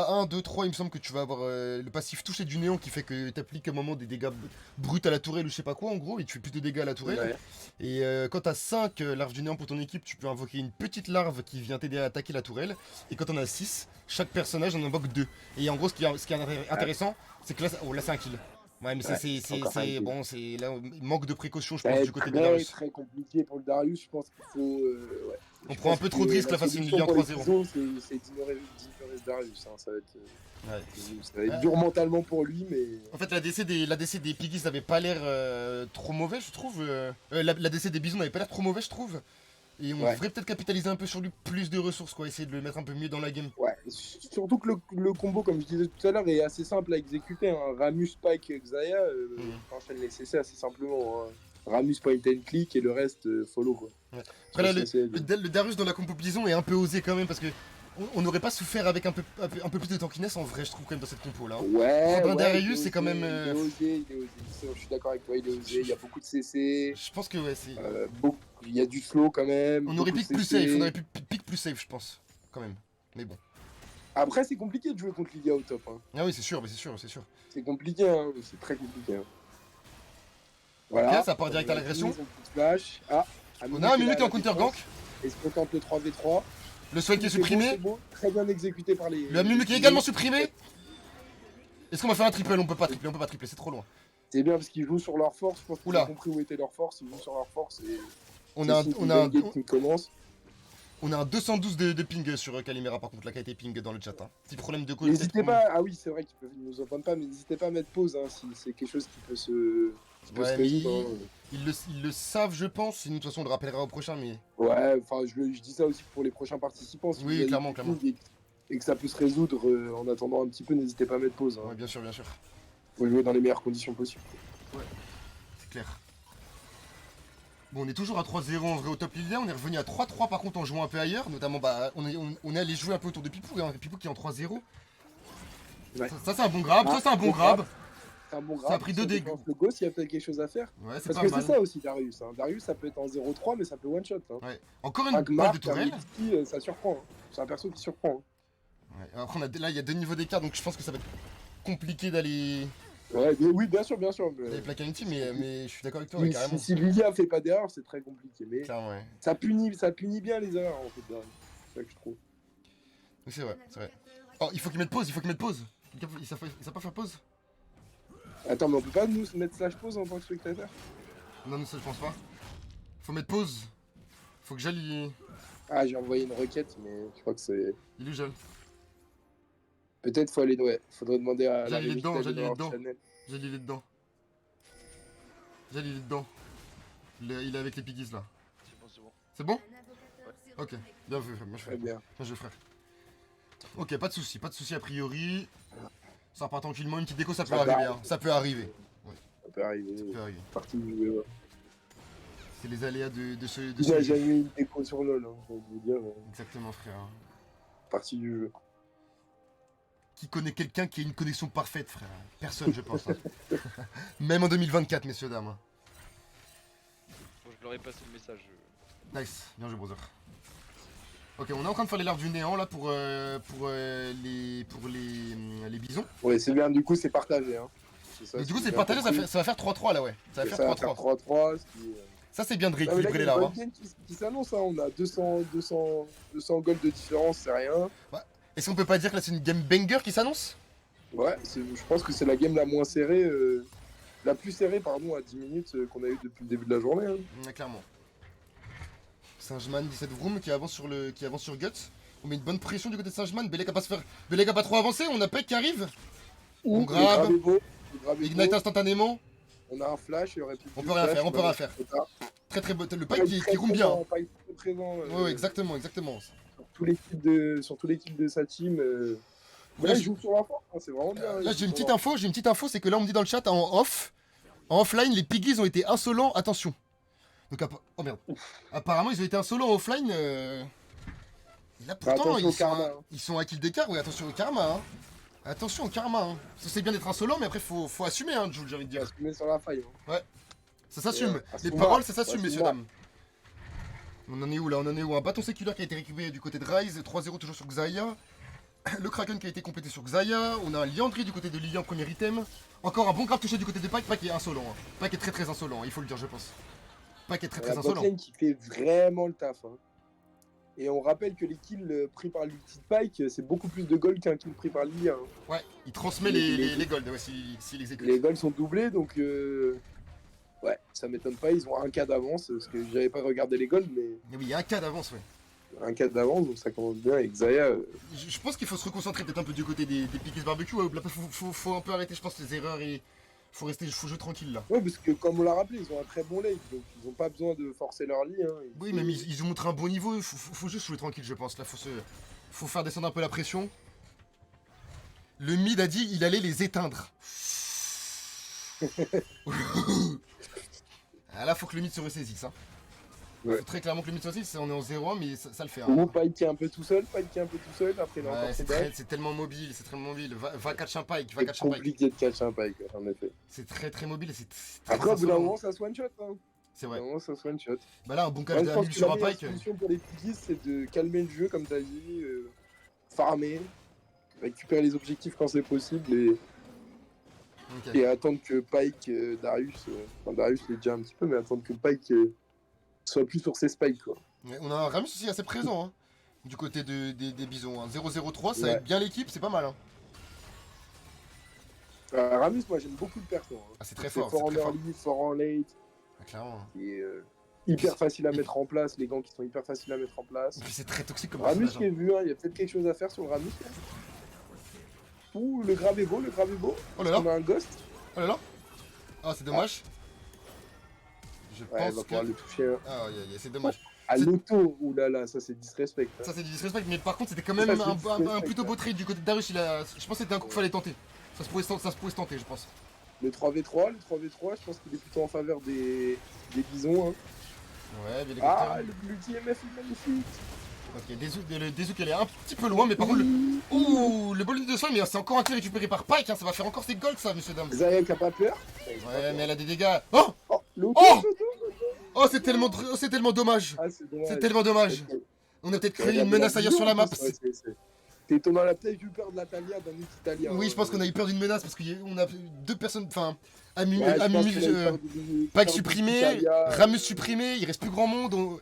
1, 2, 3, il me semble que tu vas avoir le passif toucher du néant qui fait que t'appliques à un moment des dégâts bruts à la tourelle ou je sais pas quoi en gros, et tu fais plus de dégâts à la tourelle. Ouais. Et quand t'as 5 larves du néant pour ton équipe, tu peux invoquer une petite larve qui vient t'aider à attaquer la tourelle. Et quand t'en as 6, chaque personnage en invoque 2. Et en gros, ce qui est intéressant, c'est que là, oh, là c'est un kill. Ouais, mais Ouais, c'est encore un kill. bon, c'est là, manque de précaution, je Ça va pense, du être côté de très Belarus. très compliqué pour le Darius. Je pense qu'il faut. Ouais. On Je prend un pense peu que trop de risques la là face à une solution Lilian pour les 3-0. Kizos, c'est d'ignorer ce Darius. Hein. Ouais. Ça va être dur mentalement pour lui, mais. En fait, la DC des Piggies n'avait pas l'air trop mauvais, je trouve. La DC des Bisons n'avait pas l'air trop mauvais, je trouve. Et on Ouais. devrait peut-être capitaliser un peu sur lui, plus de ressources, quoi. Essayer de le mettre un peu mieux dans la game. Ouais. Surtout que le combo, comme je disais tout à l'heure, est assez simple à exécuter. Hein. Ramus, Spike, Xayah, t'enchaînes les CC assez simplement. Hein. Ramus, point and click et le reste, follow. Quoi. Ouais. Je Après, là, pense que c'est- le Darius dans la compo Bison est un peu osé quand même, parce que on n'aurait pas souffert avec un peu plus de tankiness en vrai, je trouve, quand même, dans cette compo là. Ouais, Prendre un ouais, Darius, il est c'est quand osé, même. il est osé, il est osé. Je suis d'accord avec toi, il est osé. Il y a beaucoup de CC, Je pense que ouais, c'est. il y a du slow quand même. On aurait beaucoup de pick plus CC. safe, on aurait pu pick plus safe, je pense. Quand même. Mais bon. Après, c'est compliqué de jouer contre Lydia au top. Hein. Ah oui, c'est sûr, mais c'est sûr, c'est sûr. C'est compliqué, hein. C'est très compliqué. Hein. Ok, Voilà. ça part direct à On a l'agression. son petit flash. Ah, On a un Mimik en counter gank. Et se contente le 3v3. Le Swan qui est C'est beau, supprimé. c'est beau. Très bien exécuté par les. Le Mimik qui est également supprimé. Est-ce qu'on va faire un triple? On peut pas tripler, c'est trop loin. C'est bien parce qu'ils jouent sur leur force. Je pense qu'ils Oula. ont compris où était leur force. Ils jouent sur leur force. Et On c'est a, signe on, qu'il a y un, une game qui commence. on a un 212 de ping sur Calimera par contre, là qui a été ping dans le chat. Hein. Petit problème de call. N'hésitez pas. Ah oui, c'est vrai qu'ils nous entendent pas, mais n'hésitez pas à mettre pause hein, si c'est quelque chose qui peut se. Qui peut Ouais, se résoudre. mais Hein. ils le savent, je pense. Sinon, de toute façon, on le rappellera au prochain. Mais Ouais, enfin, je dis ça aussi pour les prochains participants. Si oui, vous avez clairement, des clairement. pings et que ça peut se résoudre en attendant un petit peu, n'hésitez pas à mettre pause. Hein. Ouais, bien sûr, bien sûr. Faut jouer dans les meilleures conditions possibles. C'est clair. Bon, on est toujours à 3-0 en vrai au top Lilia. On est revenu à 3-3 par contre en jouant un peu ailleurs. Notamment, bah, on est allé jouer un peu autour de Pipou. Hein. Pipou qui est en 3-0. Ouais. Ça, c'est un bon grab. Ah, ça, c'est un bon grab. C'est un bon grab. Ça a pris deux Si on dégâts. dépense le ghost, il y a peut-être quelque chose à faire. Ouais, c'est Parce pas que mal. c'est ça aussi, Darius. Hein. Darius, ça peut être en 0-3, mais ça peut one-shot. Hein. Ouais. Encore une Magmar, balle de tourelle. Karolski, ça surprend. Hein. C'est un perso qui surprend. Hein. Ouais. Après, là, il y a 2 niveaux d'écart. Donc, je pense que ça va être compliqué d'aller Ouais, mais oui, bien sûr, bien sûr. Mais... plaquer un team. Mais je suis d'accord avec toi, ouais, carrément. Si Lilia fait pas d'erreur, c'est très compliqué. Mais Clairement, ouais. ça punit bien les erreurs, en fait, Darius. C'est ça que je trouve. Oui, c'est vrai, c'est vrai. Oh, il faut qu'il mette pause, Il savent pas faire pause? Attends, mais on peut pas nous mettre slash pause en tant que spectateur? Non, ça je pense pas. Faut mettre pause. Faut que j'aille. Ah, j'ai envoyé une requête, mais je crois que c'est... Il est où, Jal? Peut-être faut aller... Ouais, faudrait demander à la Jal, il est régie dedans, d'aller Jal, il est dans leur dedans. channel. Jal, il est dedans. Jal, il est dedans. Il est avec les piggies là. C'est bon. C'est bon? Ok, bien vu, bien Très joué. bien. Bien joué, frère. Ok, pas de soucis a priori. Ça repart tranquillement, une petite déco, ça peut Ça arriver. va. Hein. Ça peut arriver. Ça peut arriver. Ça peut arriver. Partie du jeu. Ouais. C'est les aléas de ce Il a jeu. jamais eu une déco sur LoL, hein, je vais vous dire. Exactement, frère. Partie du jeu. Qui connaît quelqu'un qui a une connexion parfaite, frère? Personne, je pense. Hein. Même en 2024, messieurs, dames. Hein. Bon, je leur ai passé le message. Nice, bien joué, brother. Ok, on est en train de faire les larves du néant là pour les bisons. Ouais, c'est bien, du coup, c'est partagé. Hein. Ça, Donc, du coup, j'ai c'est bien partagé, compris. ça va faire 3-3 là, ouais. Ça va Ça faire va faire 3-3. 3-3. Ce qui... Ça, c'est bien de Ah, mais là, rééquilibrer il y les a une larves. bonne Hein. game qui s'annonce. Hein. On a 200 gold de différence, c'est rien. Est-ce qu'on peut pas dire que là, c'est une game banger qui s'annonce? Ouais, je pense que c'est la game la moins serrée. La plus serrée, pardon, à 10 minutes qu'on a eu depuis le début de la journée. Hein. Ouais, clairement. Singeman 17 Vroom qui avance sur Guts. On met une bonne pression du côté de Singeman. Belek a pas se faire. Belek a pas trop avancé. On a Peck qui arrive. On Le grab. grab est beau, le grab est Ignite beau. instantanément. On a un flash, il aurait pu. On peut rien faire, on peut rien faire. Très très beau. Le pipe qui roule bien. Pas très présent. Ouais, exactement. Sur tous les kills de sa team. Ouais, Là, il joue sur la force, hein, c'est vraiment bien. Là, j'ai une petite info, c'est que là, on me dit dans le chat en offline, les piggies ont été insolents, attention. Donc, oh merde. Apparemment, ils ont été insolents en offline. Et là, pourtant, attention au karma, hein. ils sont à kill d'écart, oui, attention au karma. Hein. Attention au karma. Hein. Ça, c'est bien d'être insolent, mais après, faut assumer, hein, Jules, j'ai envie de Il va dire. se mettre sur la faille. Hein. Ça s'assume. Et, Les Asuma, paroles, ça s'assume, Asuma. messieurs, dames. On en est où là? On en est où? Un bâton séculaire qui a été récupéré du côté de Ryze, 3-0 toujours sur Xayah. Le Kraken qui a été complété sur Xayah. On a un Liandry du côté de Lilian, premier item. Encore un bon grave touché du côté de Pike. Pike est insolent. Hein. Pike est très insolent, il faut le dire, je pense. Pike est très La insolent. botlane qui fait vraiment le taf. Hein. Et on rappelle que les kills pris par l'ulti de Pike, c'est beaucoup plus de gold qu'un kill pris par Lilia. Hein. Ouais, il transmet les golds ouais, s'il exécute. Les golds sont doublés, donc ouais, ça m'étonne pas. Ils ont un cas d'avance, parce que j'avais pas regardé les golds, mais Mais oui, il y a un cas d'avance, ouais. un cas d'avance, donc ça commence bien avec Xayah. Je pense qu'il faut se reconcentrer peut-être un peu du côté des Pickers Barbecue. Ouais, là, faut un peu arrêter, je pense, les erreurs et faut jouer tranquille là. Ouais, parce que comme on l'a rappelé, ils ont un très bon late, donc ils ont pas besoin de forcer leur lit. Hein. Oui, mais ils ont montré un bon niveau, faut juste jouer tranquille, je pense. Là, faut faire descendre un peu la pression. Le mid a dit il allait les éteindre. Ah, là, faut que le mid se ressaisisse. Hein. Ouais. Faut très clairement que le mid se ressaisisse. On est en 0-1, mais ça le fait. Hein. Ou Pike qui est un peu tout seul, Pike qui est un peu tout seul, après il a encore Ouais, son dash. c'est tellement mobile, c'est très mobile. Va catch un Pike, va C'est catch un Pike. compliqué de catch un Pike, en effet. C'est très mobile et c'est très Après, au bout d'un insolent. moment, ça se one-shot. Hein. C'est Au bout vrai. d'un moment, ça se one-shot. Bah là, un bon catch Ouais, de je pense Hamil que sur la un meilleure Pike. solution pour les Piggies, c'est de calmer le jeu, comme tu as dit, farmer, récupérer les objectifs quand c'est possible Ok. et attendre que Pike, Darius, enfin Darius l'est déjà un petit peu, mais attendre que Pike soit plus sur ses spikes. Quoi. Mais on a un Ramus aussi assez présent, hein, du côté des bisons. Hein. 0-0-3, ça Ouais. aide bien l'équipe, c'est pas mal. Hein. Ramus, moi j'aime beaucoup le perso. Hein. Ah, c'est très fort, fort en c'est très fort. early, fort en late, Ah, clairement. Hein. et hyper facile à Et- mettre en place, les gants qui sont hyper faciles à mettre en place. Et puis c'est très toxique comme Ramus personnage. qui est vu, hein, il y a peut-être quelque chose à faire sur le Ramus. Là. Ouh, le grave est beau. Oh là là, On a un ghost. oh là là. Ah, c'est dommage. Je Ouais, on va pense pouvoir que... le toucher. Hein. Ah, c'est dommage. À C'est- l'auto, oulala, ça c'est disrespect. Hein. Ça, c'est du disrespect, mais par contre, c'était quand même Ça, c'est un disrespect, plutôt beau ouais. trade du côté de Darius. Je pense que c'était un coup qu'il fallait tenter. Ça se pouvait se tenter, je pense. Le 3v3, je pense qu'il est plutôt en faveur des bisons. Hein. Ouais, mais les Ah, gars. l'ulti MF est magnifique. Ok, Dezouk, elle est un petit peu loin, mais par contre, ouh, le bolide de soin, mais c'est encore un tir récupéré par Pike, hein, ça va faire encore ses golds, ça, monsieur dame. Xayah qui a pas peur. Ouais, mais elle a des dégâts. Oh, Oh, l'auto, Oh l'auto. oh, c'est tellement dommage. Ah, c'est dommage. C'est tellement dommage. Ok. On a peut-être Ouais, créé une mais menace la ailleurs sur la map. vision, c'est étonnant, on a peut-être eu peur de la Talia d'un autre italien. Oui, hein. je pense qu'on a eu peur d'une menace parce qu'on a deux personnes, enfin, Ouais, je pense qu'on a eu peur Pike du supprimé, Italia, Ramus supprimé, il reste plus grand monde.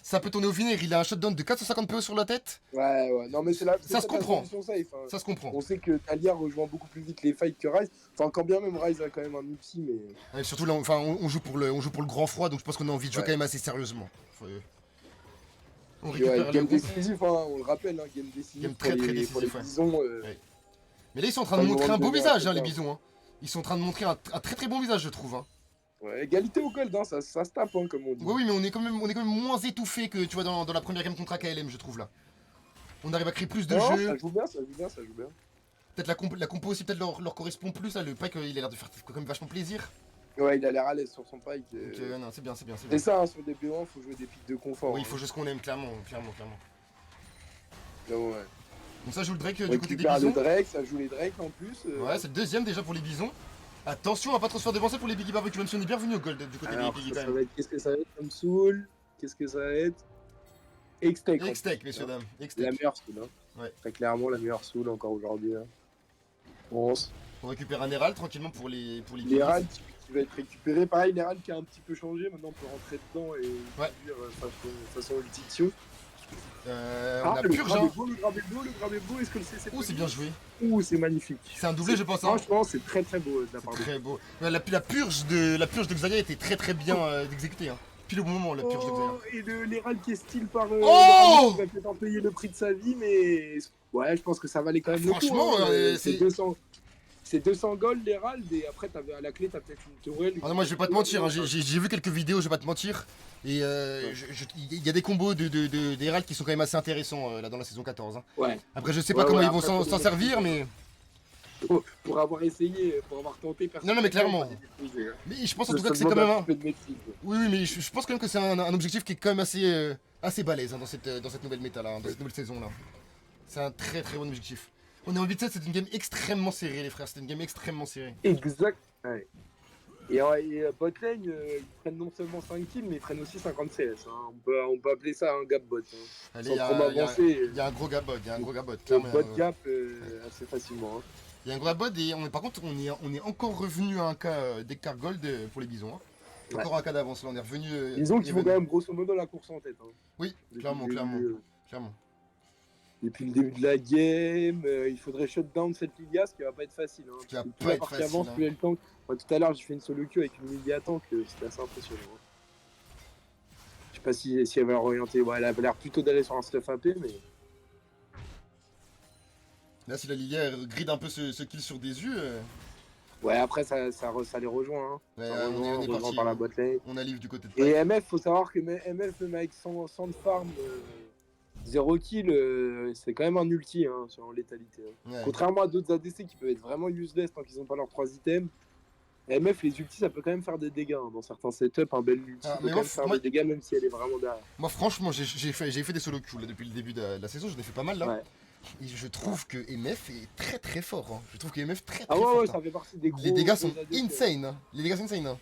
Ça peut tourner au vinaigre, il a un shutdown de 450 PO sur la tête. Ouais, non mais c'est la Ça se comprend. solution safe. Hein. Ça se comprend. On sait que Talia rejoint beaucoup plus vite les fights que Ryze. Enfin, quand bien même Ryze a quand même un outil, mais. Ouais, surtout là, enfin, on joue pour le grand froid, donc je pense qu'on a envie de jouer Ouais. quand même assez sérieusement. On Puis, ouais, récupère game le groupe. décisif, hein, on le rappelle, hein, game décisif Game pour très, les, très pour les décisif, ouais. bisons. Ouais. Mais là, ils sont en train de Enfin, montrer ils un vont beau le visage, donner hein, les à bisons. Hein. Ils sont en train de montrer un très bon visage, je trouve. Hein. Ouais, égalité au gold, hein, ça se tape, hein, comme on dit. Oui, mais on est quand même moins étouffé que tu vois dans la première game contre AKLM, je trouve là. On arrive à créer plus de Non, jeux. ça joue bien, ça joue bien. Peut-être la compo aussi peut-être leur correspond plus. Là. Le Pike, il a l'air de faire quand même vachement plaisir. Ouais, il a l'air à l'aise sur son pike. Donc, non, c'est bien. C'est ça, hein, sur des B1, faut jouer des pics de confort. Oui, il faut jouer ce qu'on aime, clairement. Ouais. Donc ça joue le Drake On du côté des récupère les bisons. Drake, ça joue les Drake en plus. Ouais, c'est le deuxième déjà pour les bisons. Attention, on va pas trop se faire dévancer pour les Biggie Barbecue, même si on est bienvenu au gold du côté Alors, des Biggie ça quand même. va être, qu'est-ce que ça va être comme soul? Qu'est-ce que ça va être? X-Tech. X-Tech, messieurs, dames. La X-Tech. meilleure soul. Hein. Ouais. Très clairement, la meilleure soul encore aujourd'hui. Hein. Bronze. On récupère un Herald tranquillement pour les Biggies. L'Herald qui va être récupéré. Pareil, l'Herald qui a un petit peu changé. Maintenant, on peut rentrer dedans et Ouais. dire façon ultitio. On a le purge. grave Hein. est beau, le grave est beau. Est-ce que le CC Ouh, c'est bien joué. Ouh, c'est magnifique. C'est un doublé, je pense. Hein. Franchement, c'est très très beau de la part C'est de très beau. Ouais, la purge de Xayah était très bien exécutée. Hein. Pile au bon moment, la purge de Xayah. Oh, et l'Herald qui est style par. Oh, il va peut-être en payer le prix de sa vie, mais. Ouais, je pense que ça valait quand même Franchement, le coup. Hein. c'est- C'est 200. C'est 200 gold l'Herald et après t'avais à la clé t'as peut-être une tourelle. Ah non, moi je vais pas te mentir, hein, j'ai vu quelques vidéos, je vais pas te mentir. Et il y a des combos des Herald qui sont quand même assez intéressants là dans la saison 14. Hein. Ouais. Après, je sais pas Ouais, comment ouais, ils vont après, s'en faut- servir, mais. Pour avoir essayé, pour avoir tenté, personne. Non, mais clairement. n'a maîtrisé, hein. Mais je pense en tout Ça cas que c'est demande quand même un un. petit peu de maîtrise. Oui, mais je pense quand même que c'est un objectif qui est quand même assez balèze hein, dans cette nouvelle méta là, dans cette nouvelle saison là. C'est un très bon objectif. On est en 8-7, c'est une game extrêmement serrée, les frères, c'est une game extrêmement serrée. Exact. Ouais. Et botlane, ils prennent non seulement 5 kills, mais ils prennent aussi 50 CS. Hein. On peut appeler ça un gap bot. Hein. Allez, Sans il y, trop a- y a- m'avancer, y a un gros gabot, il y a un gros gabot, le clairement. bot gap assez facilement. Hein. Il y a un gros gabot et par contre, on est encore revenu à un cas d'écart gold pour les bisons. Hein. Ouais. Encore un cas d'avance, là, on est revenu. Disons qu'ils vont even. quand même grosso modo la course en tête. Hein. Oui, Depuis clairement, le début, clairement. Depuis le début de la game, il faudrait shutdown cette Lilia, ce qui va pas être facile. Hein, Ce qui va parce que pas plus la être partie facile, avance, hein. plus elle tank. Moi, tout à l'heure, j'ai fait une solo queue avec une Lilia tank, c'était assez impressionnant. Hein. Je sais pas si elle va orienter. Ouais, elle a l'air plutôt d'aller sur un stuff AP, mais. Là, si la Lilia elle grid un peu ce kill sur des yeux, Ouais, après, ça les rejoint. Hein. ouais, Ça on est rejoint parti. par la botlane. On a livre du côté de Et Pike. MF, faut savoir que MF, même avec 100 de farm, 0 kill, c'est quand même un ulti hein, sur létalité. Hein. Ouais. Contrairement à d'autres ADC qui peuvent être vraiment useless tant qu'ils n'ont pas leurs 3 items, MF, les ultis, ça peut quand même faire des dégâts. Hein. Dans certains setups, un bel ulti Ah, peut mais quand moi, même faire moi- des dégâts même si elle est vraiment derrière. Moi, franchement, j'ai fait des solo queues là, depuis le début de la saison, j'en ai fait pas mal là. Ouais. Et je trouve que MF est très très fort. Hein. Je trouve que MF très très Ah ouais, fort. ouais, ça fait partie des gros. Les dégâts sont gros ADC. insane. Hein. Les dégâts sont insane. Hein.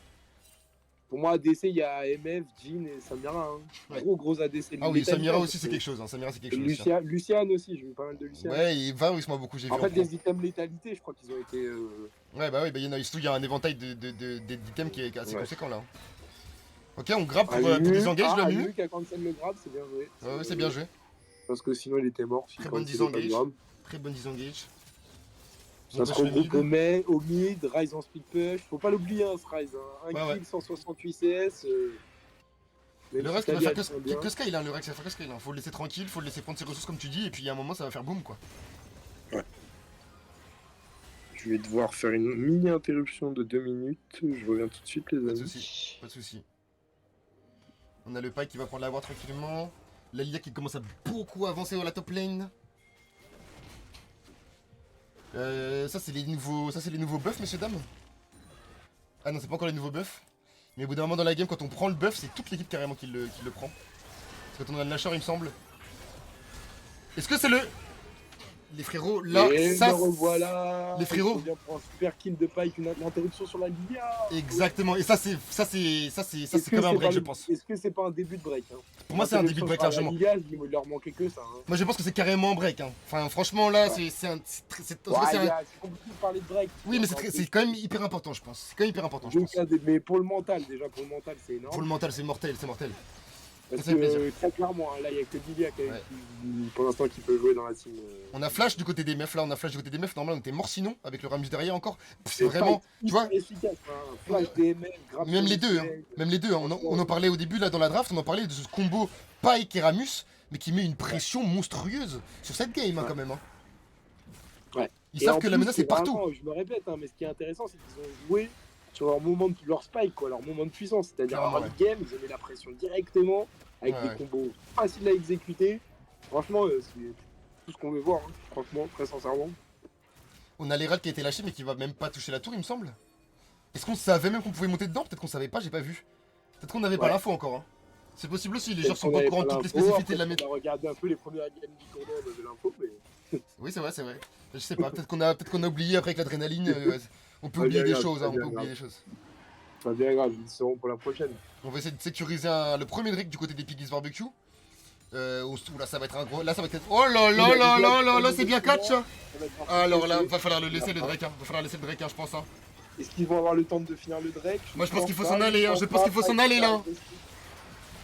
Pour moi, ADC, il y a MF, Jhin et Samira. Hein. Ouais. Gros ADC. Ah oui, Létalité, Samira aussi parce c'est que- quelque chose. Hein. Samira c'est quelque Et chose. Aussi, hein. Luciane aussi, j'ai vu pas mal de Luciane. Ouais, et Varus moi beaucoup j'ai vu. En fait, pro. les items létalité, je crois qu'ils ont été. Ouais, bah oui, bah, surtout il y a un éventail d'items qui est assez Ouais. conséquent là. Ok, on grappe pour disengage le Mimu. qui a cancel le grab, c'est bien joué. Ouais, c'est bien joué. Parce que sinon, il était mort. Très bonne disengage. Très bonne disengage. Ça se regroupe au mid, Ryze en speed push. Faut pas l'oublier, hein, ce Ryze. Hein. Un Ouais, kill, 168 CS. Même Le si reste, il va Tali, faire elle tient bien. que Sky, hein, le Rex, il va faire que Sky. Hein. Faut le laisser tranquille, faut le laisser prendre ses ressources comme tu dis, et puis il y a un moment, ça va faire boum quoi. Je vais devoir faire une mini interruption de 2 minutes. Je reviens tout de suite, les Pas de amis. soucis, pas de soucis. On a le Pike qui va prendre la voie tranquillement. La Lilia qui commence à beaucoup avancer dans la top lane. Ça c'est les nouveaux buffs, messieurs dames. Ah non, c'est pas encore les nouveaux buffs. Mais au bout d'un moment dans la game, quand on prend le buff, c'est toute l'équipe carrément qui le prend. Parce que quand on a le lâcheur, il me semble. Est-ce que c'est le... Les frérots, là, Et ça... me revoilà. Les frérots. Il faut bien pour un super kill de Pike, une interruption sur la Lilia. Exactement, et ça c'est comme un break, je pense. Est-ce que c'est pas un début de break hein. Pour moi, c'est un début de break largement. La Lilia, il leur manquait que ça. Hein. Moi, je pense que c'est carrément un break. Hein. Enfin, franchement, là, c'est un. C'est en tout cas, c'est un- C'est compliqué de parler de break. Oui, mais c'est quand même hyper important, je pense. C'est quand même hyper important, je pense. Mais pour le mental, déjà, pour le mental, c'est énorme. Pour le mental, c'est mortel, c'est mortel. Parce ça fait plaisir. que très clairement, hein, là, il n'y a que Lilia qui, Ouais. pour l'instant qui peut jouer dans la team. On a flash du côté des meufs, là, on a flash du côté des meufs. Normalement, on était mort sinon, avec le Ramus derrière encore. C'est vraiment. Tu vois, efficace. Hein. Flash DML, grave. même les deux, hein. Même les deux. Hein. On en parlait au début, là, dans la draft, on en parlait de ce combo Pike et Ramus, mais qui met une pression monstrueuse sur cette game, hein, quand même. Hein. Ouais. Ils Et savent en que la plus, menace est partout. vraiment, je me répète, hein, mais ce qui est intéressant, c'est qu'ils ont joué sur leur spike, quoi, leur moment de puissance. C'est-à-dire, Clairement, en game, ils ont mis la pression directement, avec Ouais, des ouais. combos faciles à exécuter. Franchement, c'est tout ce qu'on veut voir, hein. Franchement, très sincèrement. On a l'Herald qui a été lâché, mais qui va même pas toucher la tour, il me semble. Est-ce qu'on savait même qu'on pouvait monter dedans? Peut-être qu'on savait pas, j'ai pas vu. Peut-être qu'on n'avait pas Ouais. l'info encore. Hein. C'est possible aussi, les Peut-être joueurs sont qu'on pas au avait courant de pas toutes les l'info, spécificités de la après, méta. On a regardé un peu les premières games du tournoi, on avait l'info, mais. Oui, c'est vrai, c'est vrai. Je sais pas, peut-être qu'on a oublié après avec l'adrénaline. On peut Pas oublier bien des grave, choses, pas hein, on bien peut oublier grave. des choses. Pas bien grave, ils seront pour la prochaine. On va essayer de sécuriser le premier Drake du côté des Piggies Barbecue. Là, ça va être un gros. Là, ça va être. Oh là là là là là là, c'est bien catch hein. Ça va être parti. Alors là, va falloir le laisser le Drake, hein. Va falloir laisser le Drake, hein, je pense. Hein. Est-ce qu'ils vont avoir le temps de finir le Drake? Moi, je pense qu'il faut pas, s'en aller, hein, je pense qu'il faut s'en aller, là.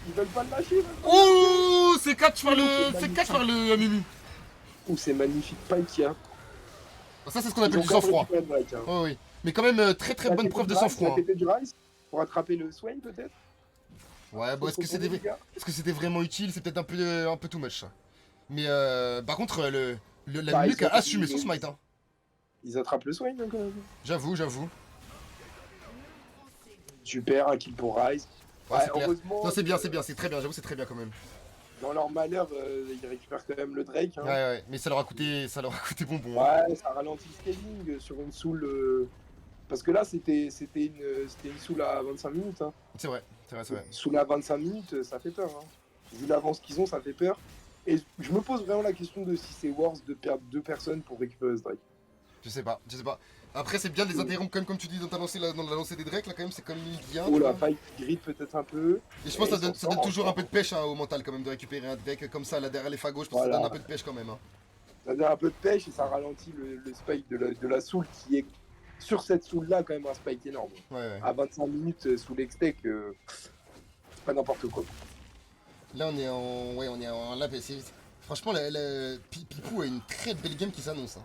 Ils veulent pas le lâcher, là. Oh, c'est catch par le Mimi. Ouh, c'est magnifique, Pike, hein. Ça, c'est ce qu'on appelle du sang-froid. Oh, oui. Mais quand même, très très bonne preuve de sang-froid. Ça du Rice pour attraper le Swain, peut-être. Ouais, bon, est-ce que c'était vraiment utile? C'est peut-être un peu too much, ça. Mais par contre, la Bah, Mimic ils a sont- assumé son smite, hein. Ils attrapent le Swain, hein, quand même. J'avoue. Super, un kill pour Rice. Ouais, c'est clair. heureusement. Non, c'est bien, c'est très bien, j'avoue, c'est très bien quand même. Dans leur malheur, ils récupèrent quand même le Drake. Hein. Ouais, mais ça leur a coûté bonbon. Hein. Ouais, ça ralentit le scaling sur une soul. Parce que là, c'était une soul à 25 minutes. Hein. C'est vrai. Soul à 25 minutes, ça fait peur. Hein. Vu l'avance qu'ils ont, ça fait peur. Et je me pose vraiment la question de si c'est worth de perdre 2 personnes pour récupérer ce Drake. Je sais pas, je sais pas. Après, c'est bien de les interrompre, quand même, comme tu dis dans ta lancée, dans la lancée des Drakes, là, quand même, c'est comme bien. Oh la faille qui grille peut-être un peu. Et je pense que Et ça donne toujours un peu de pêche hein, au mental, quand même, de récupérer un Drake comme ça, là, derrière les fagots. Je pense que ça Voilà. donne un peu de pêche, quand même. Hein. Ça donne un peu de pêche et ça ralentit le spike de la soul qui est sur cette soul là quand même un spike énorme. Ouais. À 25 minutes sous l'extec, c'est pas n'importe quoi. Là, on est en. Ouais, on est en. Là, franchement, Pipou a une très belle game qui s'annonce. Hein.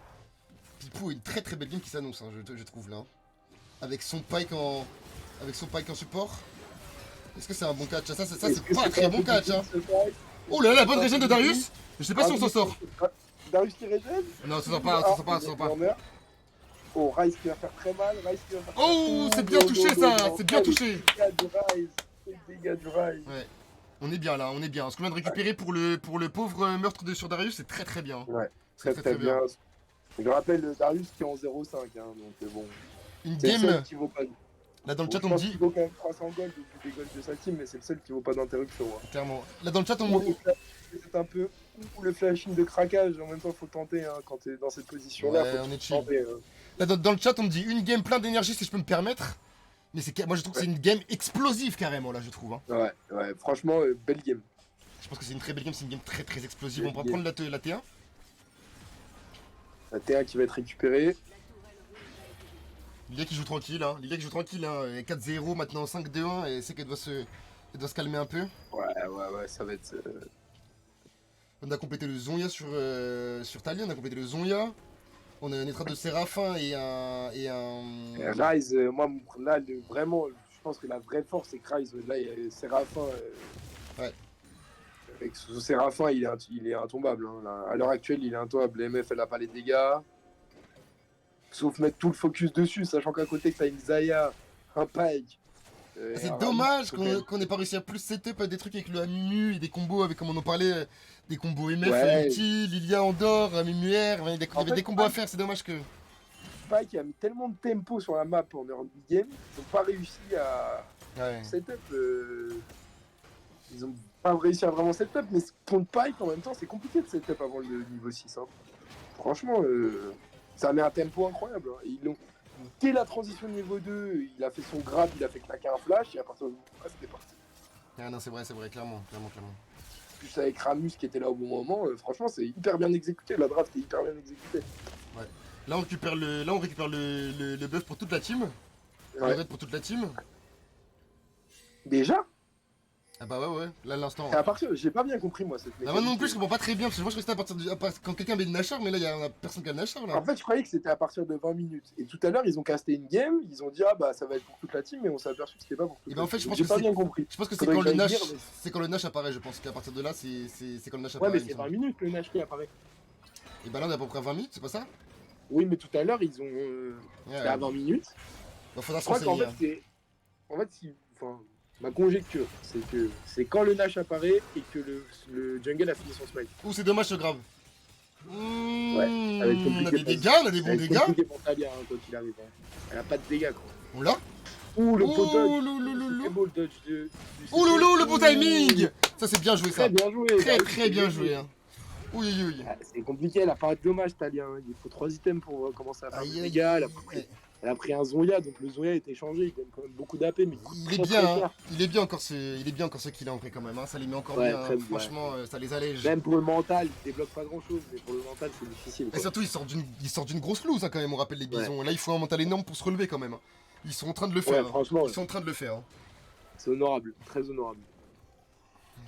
Pipou a une très très belle game qui s'annonce, hein, je trouve, là. Hein. Avec son Pike en. Avec son Pike en support. Est-ce que c'est un bon catch? Ça c'est pas un très bon catch. Hein. Oh là là, la bonne régène de Darius. Je sais pas si on s'en sort. Darius qui régène. Non, ça sort pas, ça sort pas, ça sort pas. Oh, Ryze qui va faire très mal. Oh, c'est bien touché ça, c'est bien touché. Les dégâts du Ryze. Ouais. On est bien là, on est bien. Ce qu'on vient de récupérer pour le pauvre meurtre sur Darius, c'est très très bien. Ouais, très bien. Je rappelle Darius qui est en 0,5, hein, donc bon. Une game. Qui vaut pas... Là dans le chat je on me pense dit. qu'il vaut quand même 300 gold au vu des golds de sa team, mais c'est le seul qui vaut pas d'interruption. Hein. Clairement. Là dans le chat on me dit. C'est un peu le flashing de craquage, en même temps faut tenter hein, quand t'es dans cette position là. Ouais, faut on est chill. tenter, Là dans le chat on me dit une game plein d'énergie si je peux me permettre. Mais moi je trouve que c'est une game explosive carrément là je trouve. Hein. Ouais, franchement, belle game. Je pense que c'est une très belle game, c'est une game très très explosive. On va prendre la T1. La T1 qui va être récupérée. Lilia qui joue tranquille, hein. Lilia qui joue tranquille, hein. 4-0, maintenant 5-2-1, et c'est qu'elle doit se calmer un peu. Ouais, ça va être... On a complété le Zonia sur Talia, on a complété le Zonia. On a un étreinte de Séraphin et un... Ryze, moi, là, vraiment, je pense que la vraie force, c'est que Ryze, là, il y a Séraphin... Ouais. Avec ce Séraphin, il est intombable. Hein, là. À l'heure actuelle, il est intombable. MF, elle a pas les dégâts. Sauf mettre tout le focus dessus, sachant qu'à côté, tu as une Zaya, un Pike. C'est dommage qu'on n'ait pas réussi à plus setup des trucs avec le Amumu et des combos, avec comme on en parlait, des combos MF, ulti, Lilia Andorre, Amumu R, il y avait des combos à faire, c'est dommage que... Pike a mis tellement de tempo sur la map en early game, ils n'ont pas réussi à setup. Ils ont pas réussi à vraiment setup, mais contre Pike en même temps, c'est compliqué de setup avant le niveau 6. Hein. Franchement, ça met un tempo incroyable. Hein. Ils l'ont... Dès la transition niveau 2, il a fait son grab, il a fait claquer un flash, et à partir de là, c'était parti. Ah non, c'est vrai, clairement. Plus avec Ramus qui était là au bon moment, franchement, c'est hyper bien exécuté. La draft est hyper bien exécutée. Ouais. Là, on récupère le buff pour toute la team. Le raid pour toute la team. Déjà? Ah bah ouais, là l'instant. À partir, j'ai pas bien compris moi cette mécanique. Ah moi non plus je comprends pas très bien parce que moi je restais à partir de quand quelqu'un met le Nashar mais là il y a personne qui a le Nashar là. En fait je croyais que c'était à partir de 20 minutes et tout à l'heure ils ont casté une game, ils ont dit ah bah ça va être pour toute la team mais on s'est aperçu que c'était pas pour toute la team. En fait je pense j'ai que pas c'est bien compris. Je pense que c'est quand le Nash c'est quand le Nash apparaît je pense qu'à partir de là c'est quand le Nash apparaît. Ouais mais c'est 20 minutes le Nash qui apparaît. Et bah là on est à peu près à 20 minutes c'est pas ça? Oui mais tout à l'heure ils ont c'était à 20 minutes. Bah faudra se renseigner. En fait si ma conjecture, c'est que c'est quand le Nash apparaît et que le jungle a fini son smite. Ouh, c'est dommage ce grave. Ouais, ça va être compliqué. On a des dégâts, on a des bons dégâts. C'est compliqué pour Talia quand il arrive. Hein. Elle a pas de dégâts quoi. On l'a? Ouh, le pot dodge. Ouh loulou, le bon timing. Ça c'est bien joué ça. Très bien joué. Très bien joué. Hein. Oui. C'est compliqué, elle a pas de dommage Talia. Hein. Il faut 3 items pour commencer à faire des dégâts. Elle a pris un Zoya, donc le Zoya est échangé, il donne quand même beaucoup d'AP, mais il est bien, hein. Il est bien encore ce qu'il a en vrai quand même, hein. Ça les met encore bien, hein. Franchement, ça les allège. Même pour le mental, il débloque pas grand chose, mais pour le mental c'est difficile. Quoi. Et surtout, il sort d'une grosse loose hein, quand même, on rappelle les bisons. Là, il faut un mental énorme pour se relever quand même. Ils sont en train de le faire. Franchement, ils sont en train de le faire. Hein. C'est honorable, très honorable.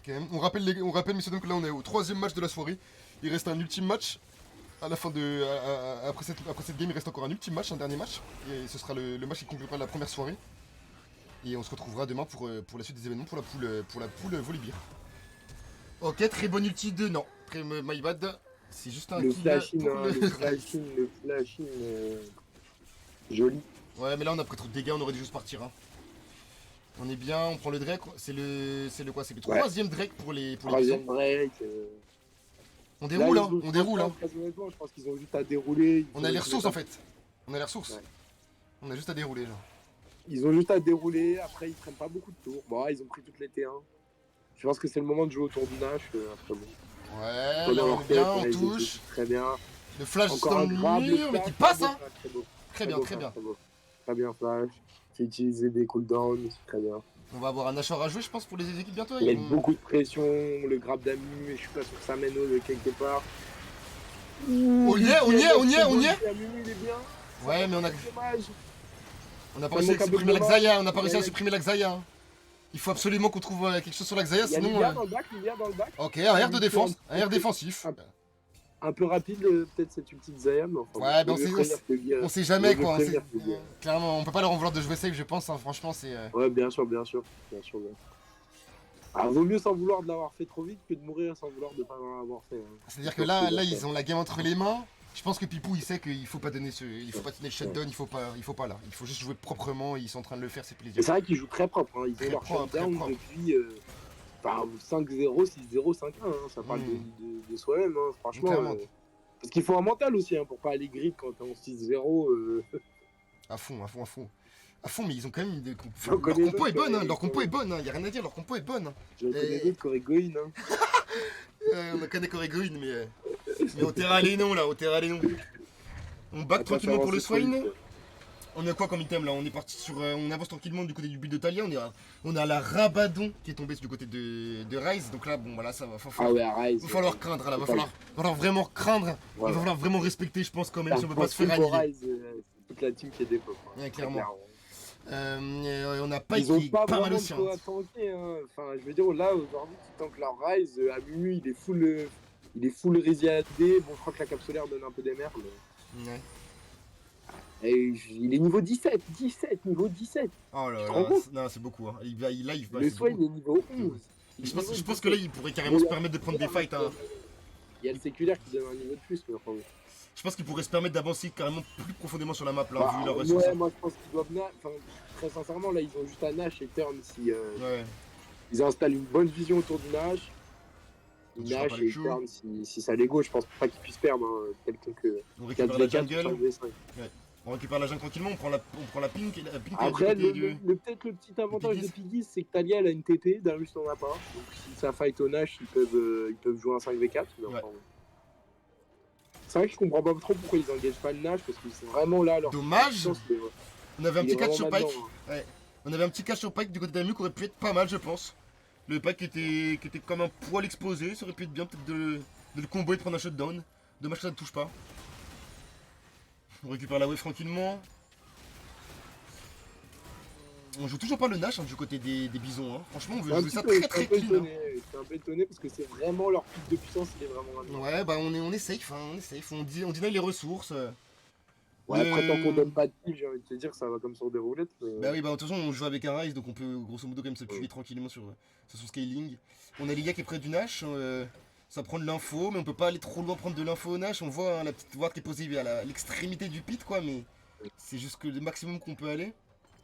Okay. On rappelle, messieurs dames, que là on est au 3ème match de la soirée. Il reste un ultime match. À la fin de. Après cette game, il reste encore un ultime match, un dernier match. Et ce sera le match qui conclura la première soirée. Et on se retrouvera demain pour la suite des événements, pour la poule Volibear. Ok, très bon ulti de. Non, très my bad. C'est juste un le kill. Le flashing. Joli. Ouais, mais là on a pris trop de dégâts, on aurait dû juste partir. Hein. On est bien, on prend le Drake. C'est le quoi? C'est le 3ème Drake pour les. Troisième Drake. On déroule, là, on déroule. Hein. Je pense qu'ils ont juste à dérouler. On a les ressources en fait. On a les ressources. Ouais. On a juste à dérouler, genre. Ils ont juste à dérouler, après ils prennent pas beaucoup de tours. Bon, ils ont pris toutes les T1. Je pense que c'est le moment de jouer autour du Nash. Après bon. Ouais, là on est bien, on touche. Très bien. Le flash Encore dans un le grave, le mur, mais flash, qui passe, très beau, hein. très beau. Très bien, beau, très bien. Très beau. Très bien flash. Fait utiliser des cooldowns, c'est très bien. On va avoir un Nashor à jouer, je pense, pour les équipes bientôt. Il Ils met vont... beaucoup de pression, le grab d'Amu, et je suis pas sûr que ça mène de quelque part. On y est, on y est, on y est, on y est. Amu, il est bien. Ouais, mais Dommage. on n'a pas Ça réussi à manque un peu supprimer de la Xayah, on n'a pas réussi à Ouais, supprimer la Xayah. Hein. Il faut absolument qu'on trouve quelque chose sur la Xayah, Il y a sinon... Lilia dans le bac, Lilia dans le bac. Ok, un R de défense, un R défensif. Un peu rapide, peut-être cette petite Zaya, mais enfin. Ouais, mais on sait jamais, quoi. Clairement, on peut pas leur en vouloir de jouer safe, je pense, hein. Franchement, c'est... Ouais, bien sûr, bien sûr. Ah, vaut mieux s'en vouloir de l'avoir fait trop vite que de mourir sans vouloir de pas l'avoir fait. Hein. C'est-à-dire que là, ils ont la game entre les mains. Je pense que Pipou, il sait qu'il faut pas donner il faut pas donner le shutdown, il faut pas là. Il faut juste jouer proprement, ils sont en train de le faire, c'est plaisir. C'est vrai qu'ils jouent très propre, hein. Ils Très ont leur propre, shutdown très propre. depuis 5-0, 6-0, 5-1, hein. Ça parle de soi-même, hein. Franchement. Parce qu'il faut un mental aussi, hein, pour pas aller grid quand t'es en 6-0. À fond, à fond, à fond. À fond, mais ils ont quand même des... J'en Leur connais compo est d'autres, bonne, hein. ouais. Leur compo est bonne, hein. Y a rien à dire, leur compo est bonne. Hein. Je connais d'autres qui auraient Goin, hein. On connaît Corégoïne, mais au terrain les noms là, au terrain les noms. On back tranquillement pour le Swine. On a quoi comme item là? On est parti sur. On avance tranquillement du côté du build de Talia. On a la Rabadon qui est tombée du côté de Ryze. Donc là, bon, voilà, ça va. Ah ouais, Ryze. Va falloir craindre là. Va falloir vraiment craindre. Il va falloir vraiment respecter, je pense, quand même, si on peut pas se faire annihiler. C'est toute la team qui est défaut. Ouais, clairement. On a pas Ils ont qui est pas pas mal vraiment aussi. de quoi tanker, hein. Enfin, je veux dire, là, aujourd'hui, tu tankes leur Ryze. Amu, il est full Rizzy AD. Bon, je crois que la capsulaire donne un peu des merdes. Mais... Ouais. Et il est niveau 17, niveau 17. Oh là là, non, c'est beaucoup. Hein. Là, il va. Le Swine est niveau 11. Je pense que là, il pourrait carrément se permettre de prendre des fights. Hein. Il y a le séculaire qui donne un niveau de plus. Mais enfin, je pense qu'il pourrait se permettre d'avancer carrément plus profondément sur la map, là, bah, vu leur ressource. Ouais, moi je pense qu'ils doivent... Enfin, très sincèrement, là, ils ont juste un Nash et Turn si... Ouais. Ils installent une bonne vision autour du Nash. Nash et Turn si ça les go, je pense pas qu'ils puissent perdre. Hein, quelqu'un que... On récupère la jungle. Ouais. On récupère la jungle tranquillement, on prend la pink. Et la pink après, peut-être le petit avantage de Piggy, c'est que Talia, elle a une TP, Darius n'en a pas. Donc si ça fight au Nash, ils peuvent jouer un 5v4. Mais enfin, c'est vrai que je comprends pas trop pourquoi ils engagent pas le Nash, parce que c'est vraiment là leur... Dommage. On avait un petit catch sur Pike. Hein. Ouais. On avait un petit catch sur Pike du côté d'Amu qui aurait pu être pas mal, je pense. Le Pike qui était comme un poil exposé, ça aurait pu être bien peut-être de le combo et de prendre un shutdown. Dommage que ça ne touche pas. On récupère la wave tranquillement. On joue toujours pas le Nash hein, du côté des bisons. Hein. Franchement, on veut jouer ça très clean. Je suis un peu étonné parce que c'est vraiment leur pic de puissance, il est vraiment rapide. Ouais, bah on est safe, hein, on est safe. On deny les ressources. Ouais, après, tant qu'on donne pas de kill, j'ai envie de te dire, ça va comme sur des roulettes. Bah oui, bah de toute façon, on joue avec un Ryze, donc on peut grosso modo quand même s'appuyer tranquillement sur son scaling. On a Lilia qui est près du Nash. Ça prend de l'info, mais on peut pas aller trop loin prendre de l'info au Nash. On voit hein, la petite ward qui est posée à l'extrémité du pit, quoi, mais c'est juste que le maximum qu'on peut aller.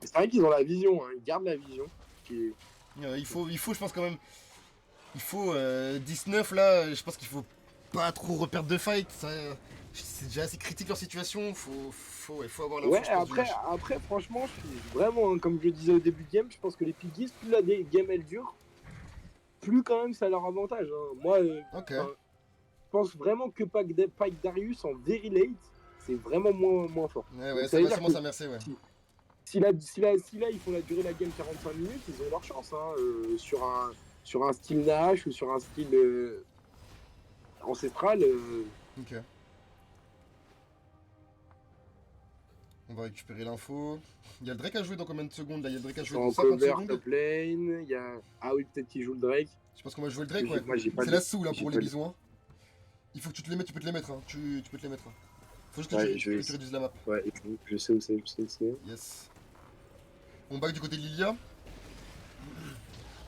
C'est vrai qu'ils ont la vision, hein. Ils gardent la vision. Il faut, je pense quand même. Il faut 19 là, je pense qu'il faut pas trop reperdre de fight. C'est déjà assez critique leur situation. Faut avoir la ouais, après, franchement, vraiment, hein, comme je le disais au début de game, je pense que les Piggies, plus la game elle dure, plus quand même ça a leur avantage. Hein. Moi, je pense vraiment que Pike Darius en very late, c'est vraiment moins fort. Ouais, ça va sûrement s'inverser, ouais. Si là, ils font la durée de la game 45 minutes, ils ont leur chance. Hein, sur un style Nash ou sur un style ancestral. Ok. On va récupérer l'info. Il y a le Drake à jouer dans combien de secondes là? Il y a le Drake à jouer dans 50 secondes. Top lane, il y a... Ah oui, peut-être qu'il joue le Drake. Je pense qu'on va jouer le Drake, ouais. C'est la sous là pour les bisous. Hein. Il faut que tu te les mettes, tu peux te les mettre. Hein. Tu peux te les mettre. Hein. Faut juste que tu réduises la map. Ouais, je sais où c'est, Yes. On back du côté de Lilia.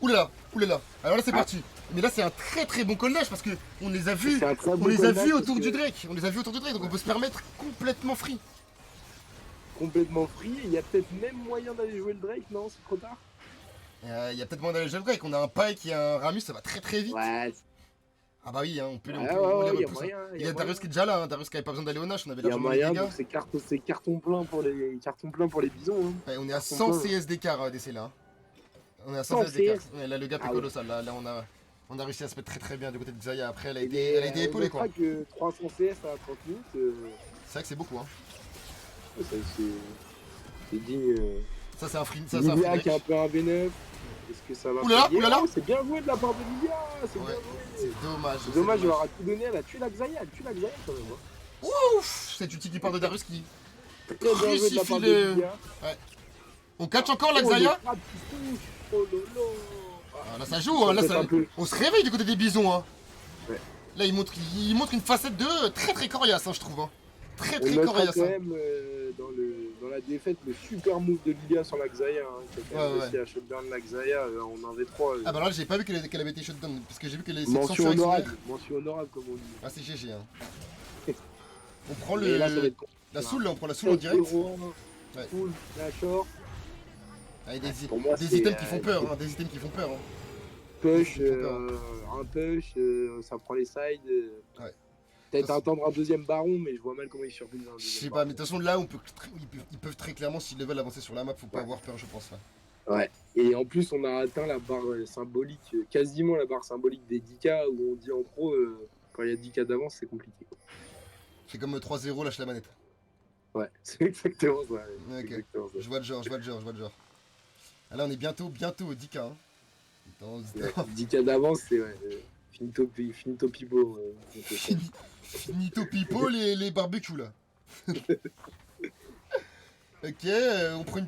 Oulala. Alors là c'est parti. Mais là c'est un très bon call dash parce que on les a vus. Autour du Drake. On les a vus autour du Drake, donc on peut se permettre complètement free. Il y a peut-être même moyen d'aller jouer le Drake, non? C'est trop tard. Il y a peut-être moyen d'aller jouer le Drake. On a un Pike et un Ramus, ça va très vite. Ouais. Ah bah oui, hein, on peut les repousser. Il y a Darius qui est déjà là, hein. Darius qui avait pas besoin d'aller au Nash, on avait largement les dégâts. C'est carton plein pour les bisons. Hein. Ouais, on est à 100 CS d'écart d'essai là. On est à 100 CS d'écart. Ouais, là le gap est colossal, là on a... On a réussi à se mettre très bien du côté de Xayah. Après, elle a Et été épaulée, on quoi. notera que 300 CS à 30 minutes, C'est vrai que c'est beaucoup, hein. c'est digne. Ça, c'est un free. Ça, c'est un Lilia free qui est un break. peu un V9. Est-ce que ça va Oulala, payer? oulala. Oh, c'est bien joué de la part de Lilia. C'est Ouais, bien joué. c'est dommage. C'est dommage, elle aura tout donné. Elle a tué la Xayah. Elle tue la Xayah quand même. Hein. Ouf, c'est ulti qui part de Darius qui. Très bien joué de la Crucifie part de le. Lilia. On catch encore la Oh, Xayah. les frappes qui touchent. Oh lolo. Ah, là, ça joue, hein. Là, peut-être ça... un peu. On se réveille du côté des bisons, hein. Ouais. Là, il montre une facette de très coriace, hein, je trouve. Hein. Très On notera coriace. quand Hein. même dans la défaite le super move de Lilia sur la Xayah. Hein, qui a quand même Ouais, réussi à shutdown la Xayah en 1v3. Ah bah là, j'ai pas vu qu'elle avait été shutdown, parce que j'ai vu qu'elle est Mention honorable. Mention honorable, comme on dit. Ah, c'est GG, hein. On prend Et là, ça va le... être La soul, là, on prend la soul en direct. Ouais. Soul, la short. Avec Pour moi, des c'est, items qui font peur, hein. Des items qui font peur, hein. Push, Ils font peur. un push, ça prend les sides. Ouais. Peut-être Ça, attendre un deuxième baron, mais je vois mal comment ils survivent un Je deuxième sais pas, baron. mais de toute façon, là, ils peuvent très clairement, s'ils veulent avancer sur la map, faut pas Ouais. avoir peur, je pense. Là. Ouais. Et en plus, on a atteint la barre symbolique, quasiment la barre symbolique des 10K, où on dit en pro, quand il y a 10K d'avance, c'est compliqué. C'est comme 3-0, lâche la manette. Ouais, c'est exactement ça. Ok. Exactement ça. Je vois le genre. Ah, là, on est bientôt au 10K. Hein. Dans... Ouais, 10K d'avance, c'est ouais, finito pipo. Finito pipo les barbecues là. Ok, on prend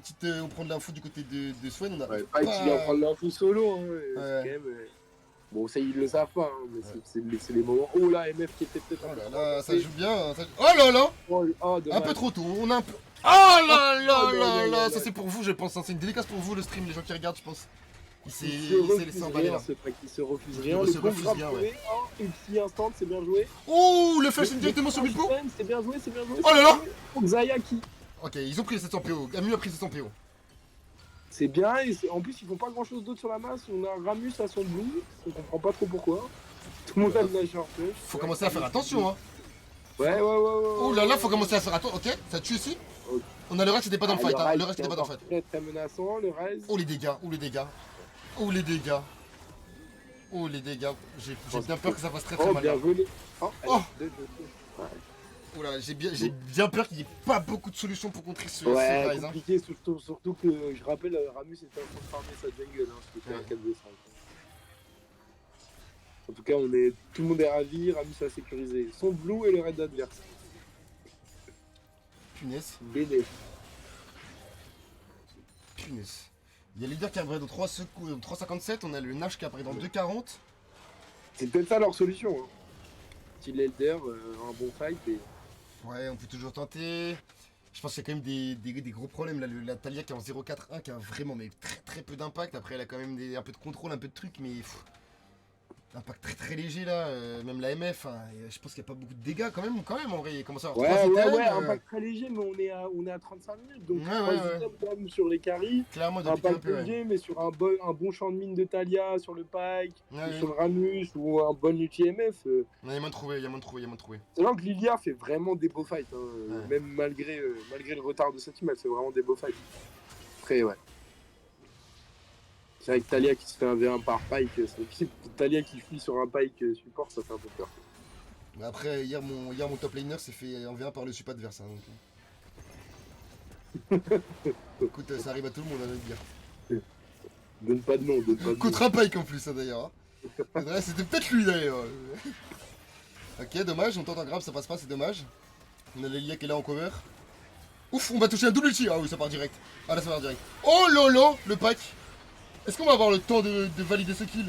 on prend de l'info du côté de Swen, on a Ouais, pas qu'il vient prendre l'info solo, hein, c'est Ouais. quand même. Bon, ça ils le savent pas, hein, mais c'est les moments. Oh là, MF qui était peut-être Oh un peu là trop là, ça avancé. joue bien. Oh là là, Oh, un dommage. peu trop tôt, on a un peu... Oh là là Oh, là non, là, non, ça non. c'est pour vous je pense, hein. C'est une dédicace pour vous le stream, les gens qui regardent je pense. Il s'est Il se laissé refuse emballer rien, là. ce pack, il se refuse Il rien. se Le coup refuse grave rien, joué. Oh, ulti instant, c'est bien joué. Oh, le flash directement sur Milko. C'est bien joué, c'est bien joué. Oh là là. Oh, Xayah qui. Ok, ils ont pris les 700 PO, Amu a pris les 700 PO. C'est bien, et en plus ils font pas grand chose d'autre sur la masse. On a Ramus à son blue, on comprend pas trop pourquoi. Tout le monde a de la short push. Faut commencer à faire attention hein. Ouais. Oh là là, faut commencer à faire attention, ok, ça tue ici. Ok. On a le reste, c'était pas dans le fight, hein. Le reste, c'était pas dans le fight. Très très menaçant, le reste. Oh les dégâts, oh les dégâts. Oh les dégâts. Oh les dégâts. J'ai bien peur que ça fasse très Oh, mal. bien Là. joué. Oh, Oh. ouais. Oh là, j'ai bien peur qu'il n'y ait pas beaucoup de solutions pour contrer ce Ouais, Ryze. Hein. compliqué, surtout que je rappelle, Ramus était en train de farmer sa jungle, hein, ce qui fait un 4v5. En tout cas, tout le monde est ravi, Ramus a sécurisé son blue et le raid adverse. Punaise, BD. punaise. Il y a le leader qui apparaît dans 3,57, on a le Nash qui apparaît dans 2,40. C'est peut-être ça leur solution. Hein. Style Elder, un bon fight et... Ouais, on peut toujours tenter. Je pense qu'il y a quand même des gros problèmes. Là, la Talia qui est en 0,41 qui a vraiment mais très peu d'impact. Après, elle a quand même un peu de contrôle, un peu de trucs, mais impact très léger là. Même la MF, hein, je pense qu'il n'y a pas beaucoup de dégâts quand même en vrai. Il commence à avoir 3 items. Ouais, impact très léger, mais on est à 35 minutes, donc 3 items quand même sur les carries. Clairement, Un depuis un pack peu. léger, mais sur un bon champ de mine de Talia, sur le Pike, Ouais, sur le Ramus, ou un bon UTMF. il y a moyen de trouver, C'est vrai que Lilia fait vraiment des beaux fights, hein, Ouais. même malgré le retard de sa team, elle fait vraiment des beaux fights. Après, ouais. C'est vrai que Talia qui se fait un V1 par Pike, Talia qui fuit sur un Pike support, ça fait un peu peur. Mais après, hier mon top laner s'est fait en V1 par le sup adverse. Hein, donc... Écoute, ça arrive à tout le monde, à dire. Donne pas de nom, donne pas de nom. Contre un Pike en plus, hein, d'ailleurs. Hein. Ouais, c'était peut-être lui d'ailleurs. Ok, dommage, on tente un grab, ça passe pas, c'est dommage. On a Lilia qui est là en cover. Ouf, on va toucher un double ulti. Ah oui, ça part direct. Ah là, ça part direct. Oh lolo, le pack. Est-ce qu'on va avoir le temps de valider ce kill?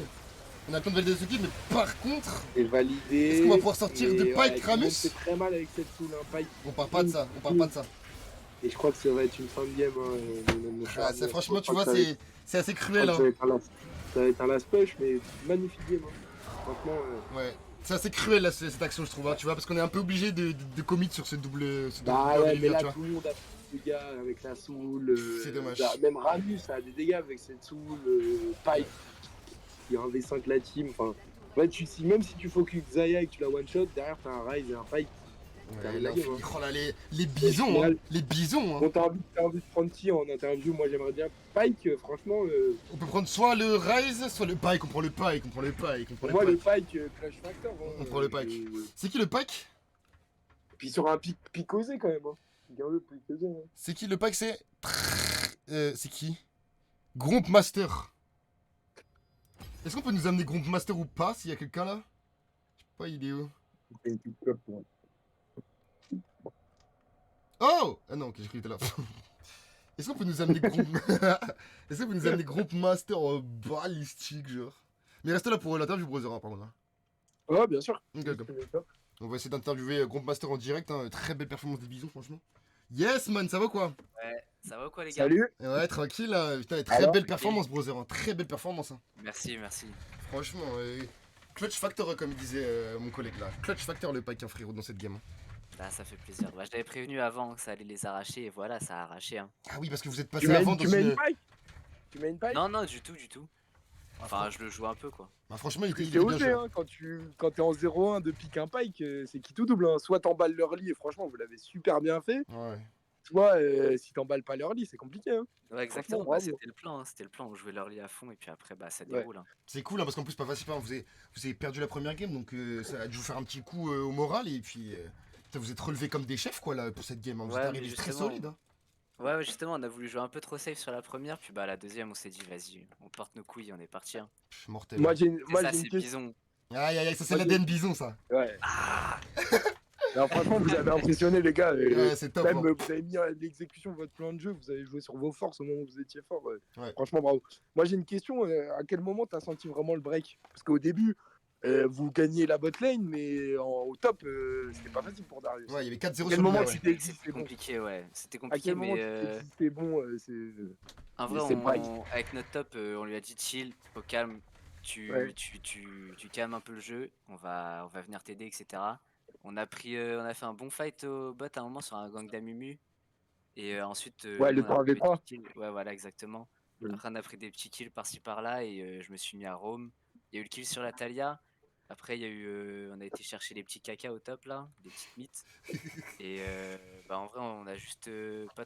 On a le temps de valider ce kill, mais par contre, C'est validé. est-ce qu'on va pouvoir sortir de mais Pike tout le monde Ramus? fait très mal avec cette tool, hein, Pike. On part pas de ça, on part pas de ça. Et je crois que ça va être une fin de game. Ah, franchement, tu vois, c'est assez Je cruel. crois que Hein. ça va être un last push, mais magnifique game. Hein. Franchement, Ouais. C'est assez cruel là, cette action, je trouve, hein, tu vois, parce qu'on est un peu obligé de commit sur ce double. bah double ouais, mais tu là vois. tout le monde a des dégâts avec la soul. C'est dommage. Même Ramus a des dégâts avec cette soul. Pike qui a un V5 la team. Enfin, en fait, même si tu focus Xayah et que tu la one shot, derrière t'as un Ryze et un Pike Ouais, là, game, hein. oh là, les bisons, hein. Les bisons, hein. Bon, t'as envie de prendre qui en interview? Moi, j'aimerais bien Pike, franchement. On peut prendre soit le Rise, soit le Pike. On prend le Pike, on prend le Pike, on prend Pour le moi, le Pike. Pike, Clash Factor. Hein, On prend le Pike. C'est qui le Pike? Puis sur un pic osé quand même. Hein. Regarde le pic osé. Hein. C'est qui le Pike? C'est qui? Gromp Master. Est-ce qu'on peut nous amener Gromp Master ou pas, s'il y a quelqu'un là? Je sais pas, il est où? C'est une petite clope, ouais. Oh! Ah non, ok, j'ai cru que t'étais là. Est-ce qu'on peut nous amener Gromp... Est-ce qu'on peut nous amener Gromp Master balistique, genre? Mais reste là pour l'interview, brother, hein, par contre. Hein. Ouais, bien sûr. Ok, ok. On va essayer d'interviewer Gromp Master en direct, hein. Très belle performance des bisons, franchement. Yes, man, ça va quoi? Ouais, ça va quoi les gars? Salut. Ouais, tranquille, là. Putain, très Alors, belle performance, brother. Hein. Très belle performance. Hein. Merci, merci. Franchement, Clutch Factor, comme il disait mon collègue là. Clutch Factor, le pack, hein, frérot, dans cette game. Hein. Ah, ça fait plaisir. Bah, je t'avais prévenu avant que ça allait les arracher et voilà, ça a arraché. Hein. Ah oui, parce que vous êtes Tu passé mets avant dans une une... Pike? Tu mets une Pike? Non, non, du tout, du tout. Enfin, je le joue un peu quoi. Bah, franchement, il était C'est bien osé, joué. hein, quand t'es en 0-1 de pique un Pike, c'est qui tout double. Hein. Soit t'emballes l'early et franchement, vous l'avez super bien fait. Ouais. Soit si t'emballes pas l'early, c'est compliqué. Hein. Ouais, exactement. Franchement, Bah, bravo. c'était le plan. Hein. C'était le plan. On jouait l'early à fond et puis après, bah, ça Ouais. déroule. Hein. C'est cool, hein, parce qu'en plus, pas facile, hein, vous avez perdu la première game, donc ça a dû vous faire un petit coup au moral, et puis vous êtes relevé comme des chefs, quoi, là, pour cette game. Hein. Vous Ouais, êtes mais arrivés très justement- solide. Hein. Ouais, ouais, justement, on a voulu jouer un peu trop safe sur la première, puis bah la deuxième, on s'est dit, vas-y, on porte nos couilles, on est parti. Hein. Pff, mortel. Moi, hein. j'ai une, C'est moi, ça, j'ai une c'est question. bison. Aïe, aïe, aïe, ça c'est Moi, l'ADN bison, ça. Ouais. Ah, Alors, franchement, vous avez impressionné, les gars. Ouais, c'est top. Même, Hein. vous avez mis à l'exécution de votre plan de jeu, vous avez joué sur vos forces au moment où vous étiez fort. Ouais. Franchement, bravo. Moi, j'ai une question. À quel moment tu as senti vraiment le break? Parce qu'au début, vous gagnez la bot lane, mais au top, c'était pas facile pour Darius. Ouais, il y avait 4-0 À quel sur le moment mid, tu ouais. t'es dit c'était c'est bon? compliqué, ouais. C'était À compliqué, quel moment mais tu t'es dit c'est bon? en vrai, c'est break. avec notre top, on lui a dit chill, au calme, Ouais. tu calmes un peu le jeu, on va venir t'aider, etc. On a fait un bon fight au bot à un moment sur un gang d'Amumu. Et ensuite, Ouais, nous, le on a pris des 3v3. petits kills. Ouais, voilà, exactement. Mm. Après, on a pris des petits kills par-ci par-là et je me suis mis à roam. Il y a eu le kill sur la Talia. Après, il y a eu, on a été chercher les petits caca au top là, des petites mythes. Et bah, en vrai, on a juste pas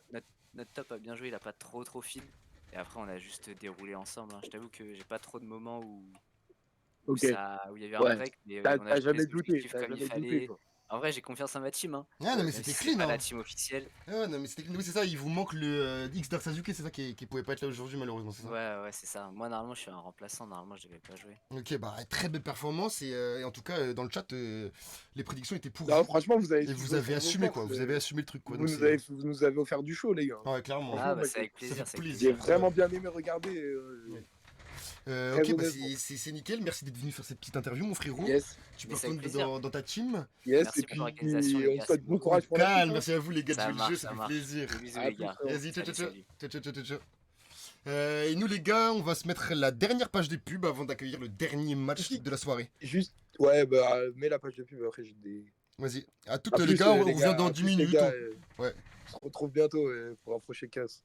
notre top a bien joué, il a pas trop fil. Et après, on a juste déroulé ensemble. Hein. Je t'avoue que j'ai pas trop de moments où Ok. où il y avait un Ouais. break, mais T'as on a joué jamais les douté. objectifs T'as comme il jamais douté. fallait. Quoi. En vrai, j'ai confiance en ma team. Hein. Ah, non, mais Même c'était si clean, c'est pas hein. la team officielle. Ah, non, mais c'était oui, c'est ça, il vous manque le X Dark Sasuke, c'est ça qui pouvait pas être là aujourd'hui, malheureusement, c'est ça. Ouais, c'est ça. Moi, normalement, je suis un remplaçant. Normalement, je devais pas jouer. Ok, bah très belle performance et en tout cas dans le chat les prédictions étaient pour Non, vous franchement, vous avez. et vous avez assumé quoi, vous avez assumé le truc quoi. Vous donc nous, c'est- vous nous avez offert du show, les gars. Ouais, clairement. Franchement, Ah, bah, moi, c'est avec fait plaisir. c'est avec plaisir. J'ai vraiment bien aimé regarder. Ok, Très bah honnêtement. c'est nickel, merci d'être venu faire cette petite interview mon frérot. Yes, Tu Mais peux c'est avec retourner plaisir. dans ta team. yes. Merci Et pour puis, l'organisation, les on gars, souhaite c'est bon bon. courage pour la Calme, suite. merci à vous les gars de Ça jouer le marche, jeu, ça ça fait marche. plaisir. Gros bisous, À les gars. plus, Vas-y, ciao, Salut, ciao, salut. ciao, ciao, ciao, ciao. Et nous les gars, on va se mettre la dernière page des pubs avant d'accueillir le dernier match de la soirée. Juste, ouais, bah, mets la page de pub, après j'ai des. Vas-y, à toutes À les plus, gars, on les revient gars, dans à 10 plus, les minutes. gars, Ouais. On se retrouve bientôt pour un prochain casse.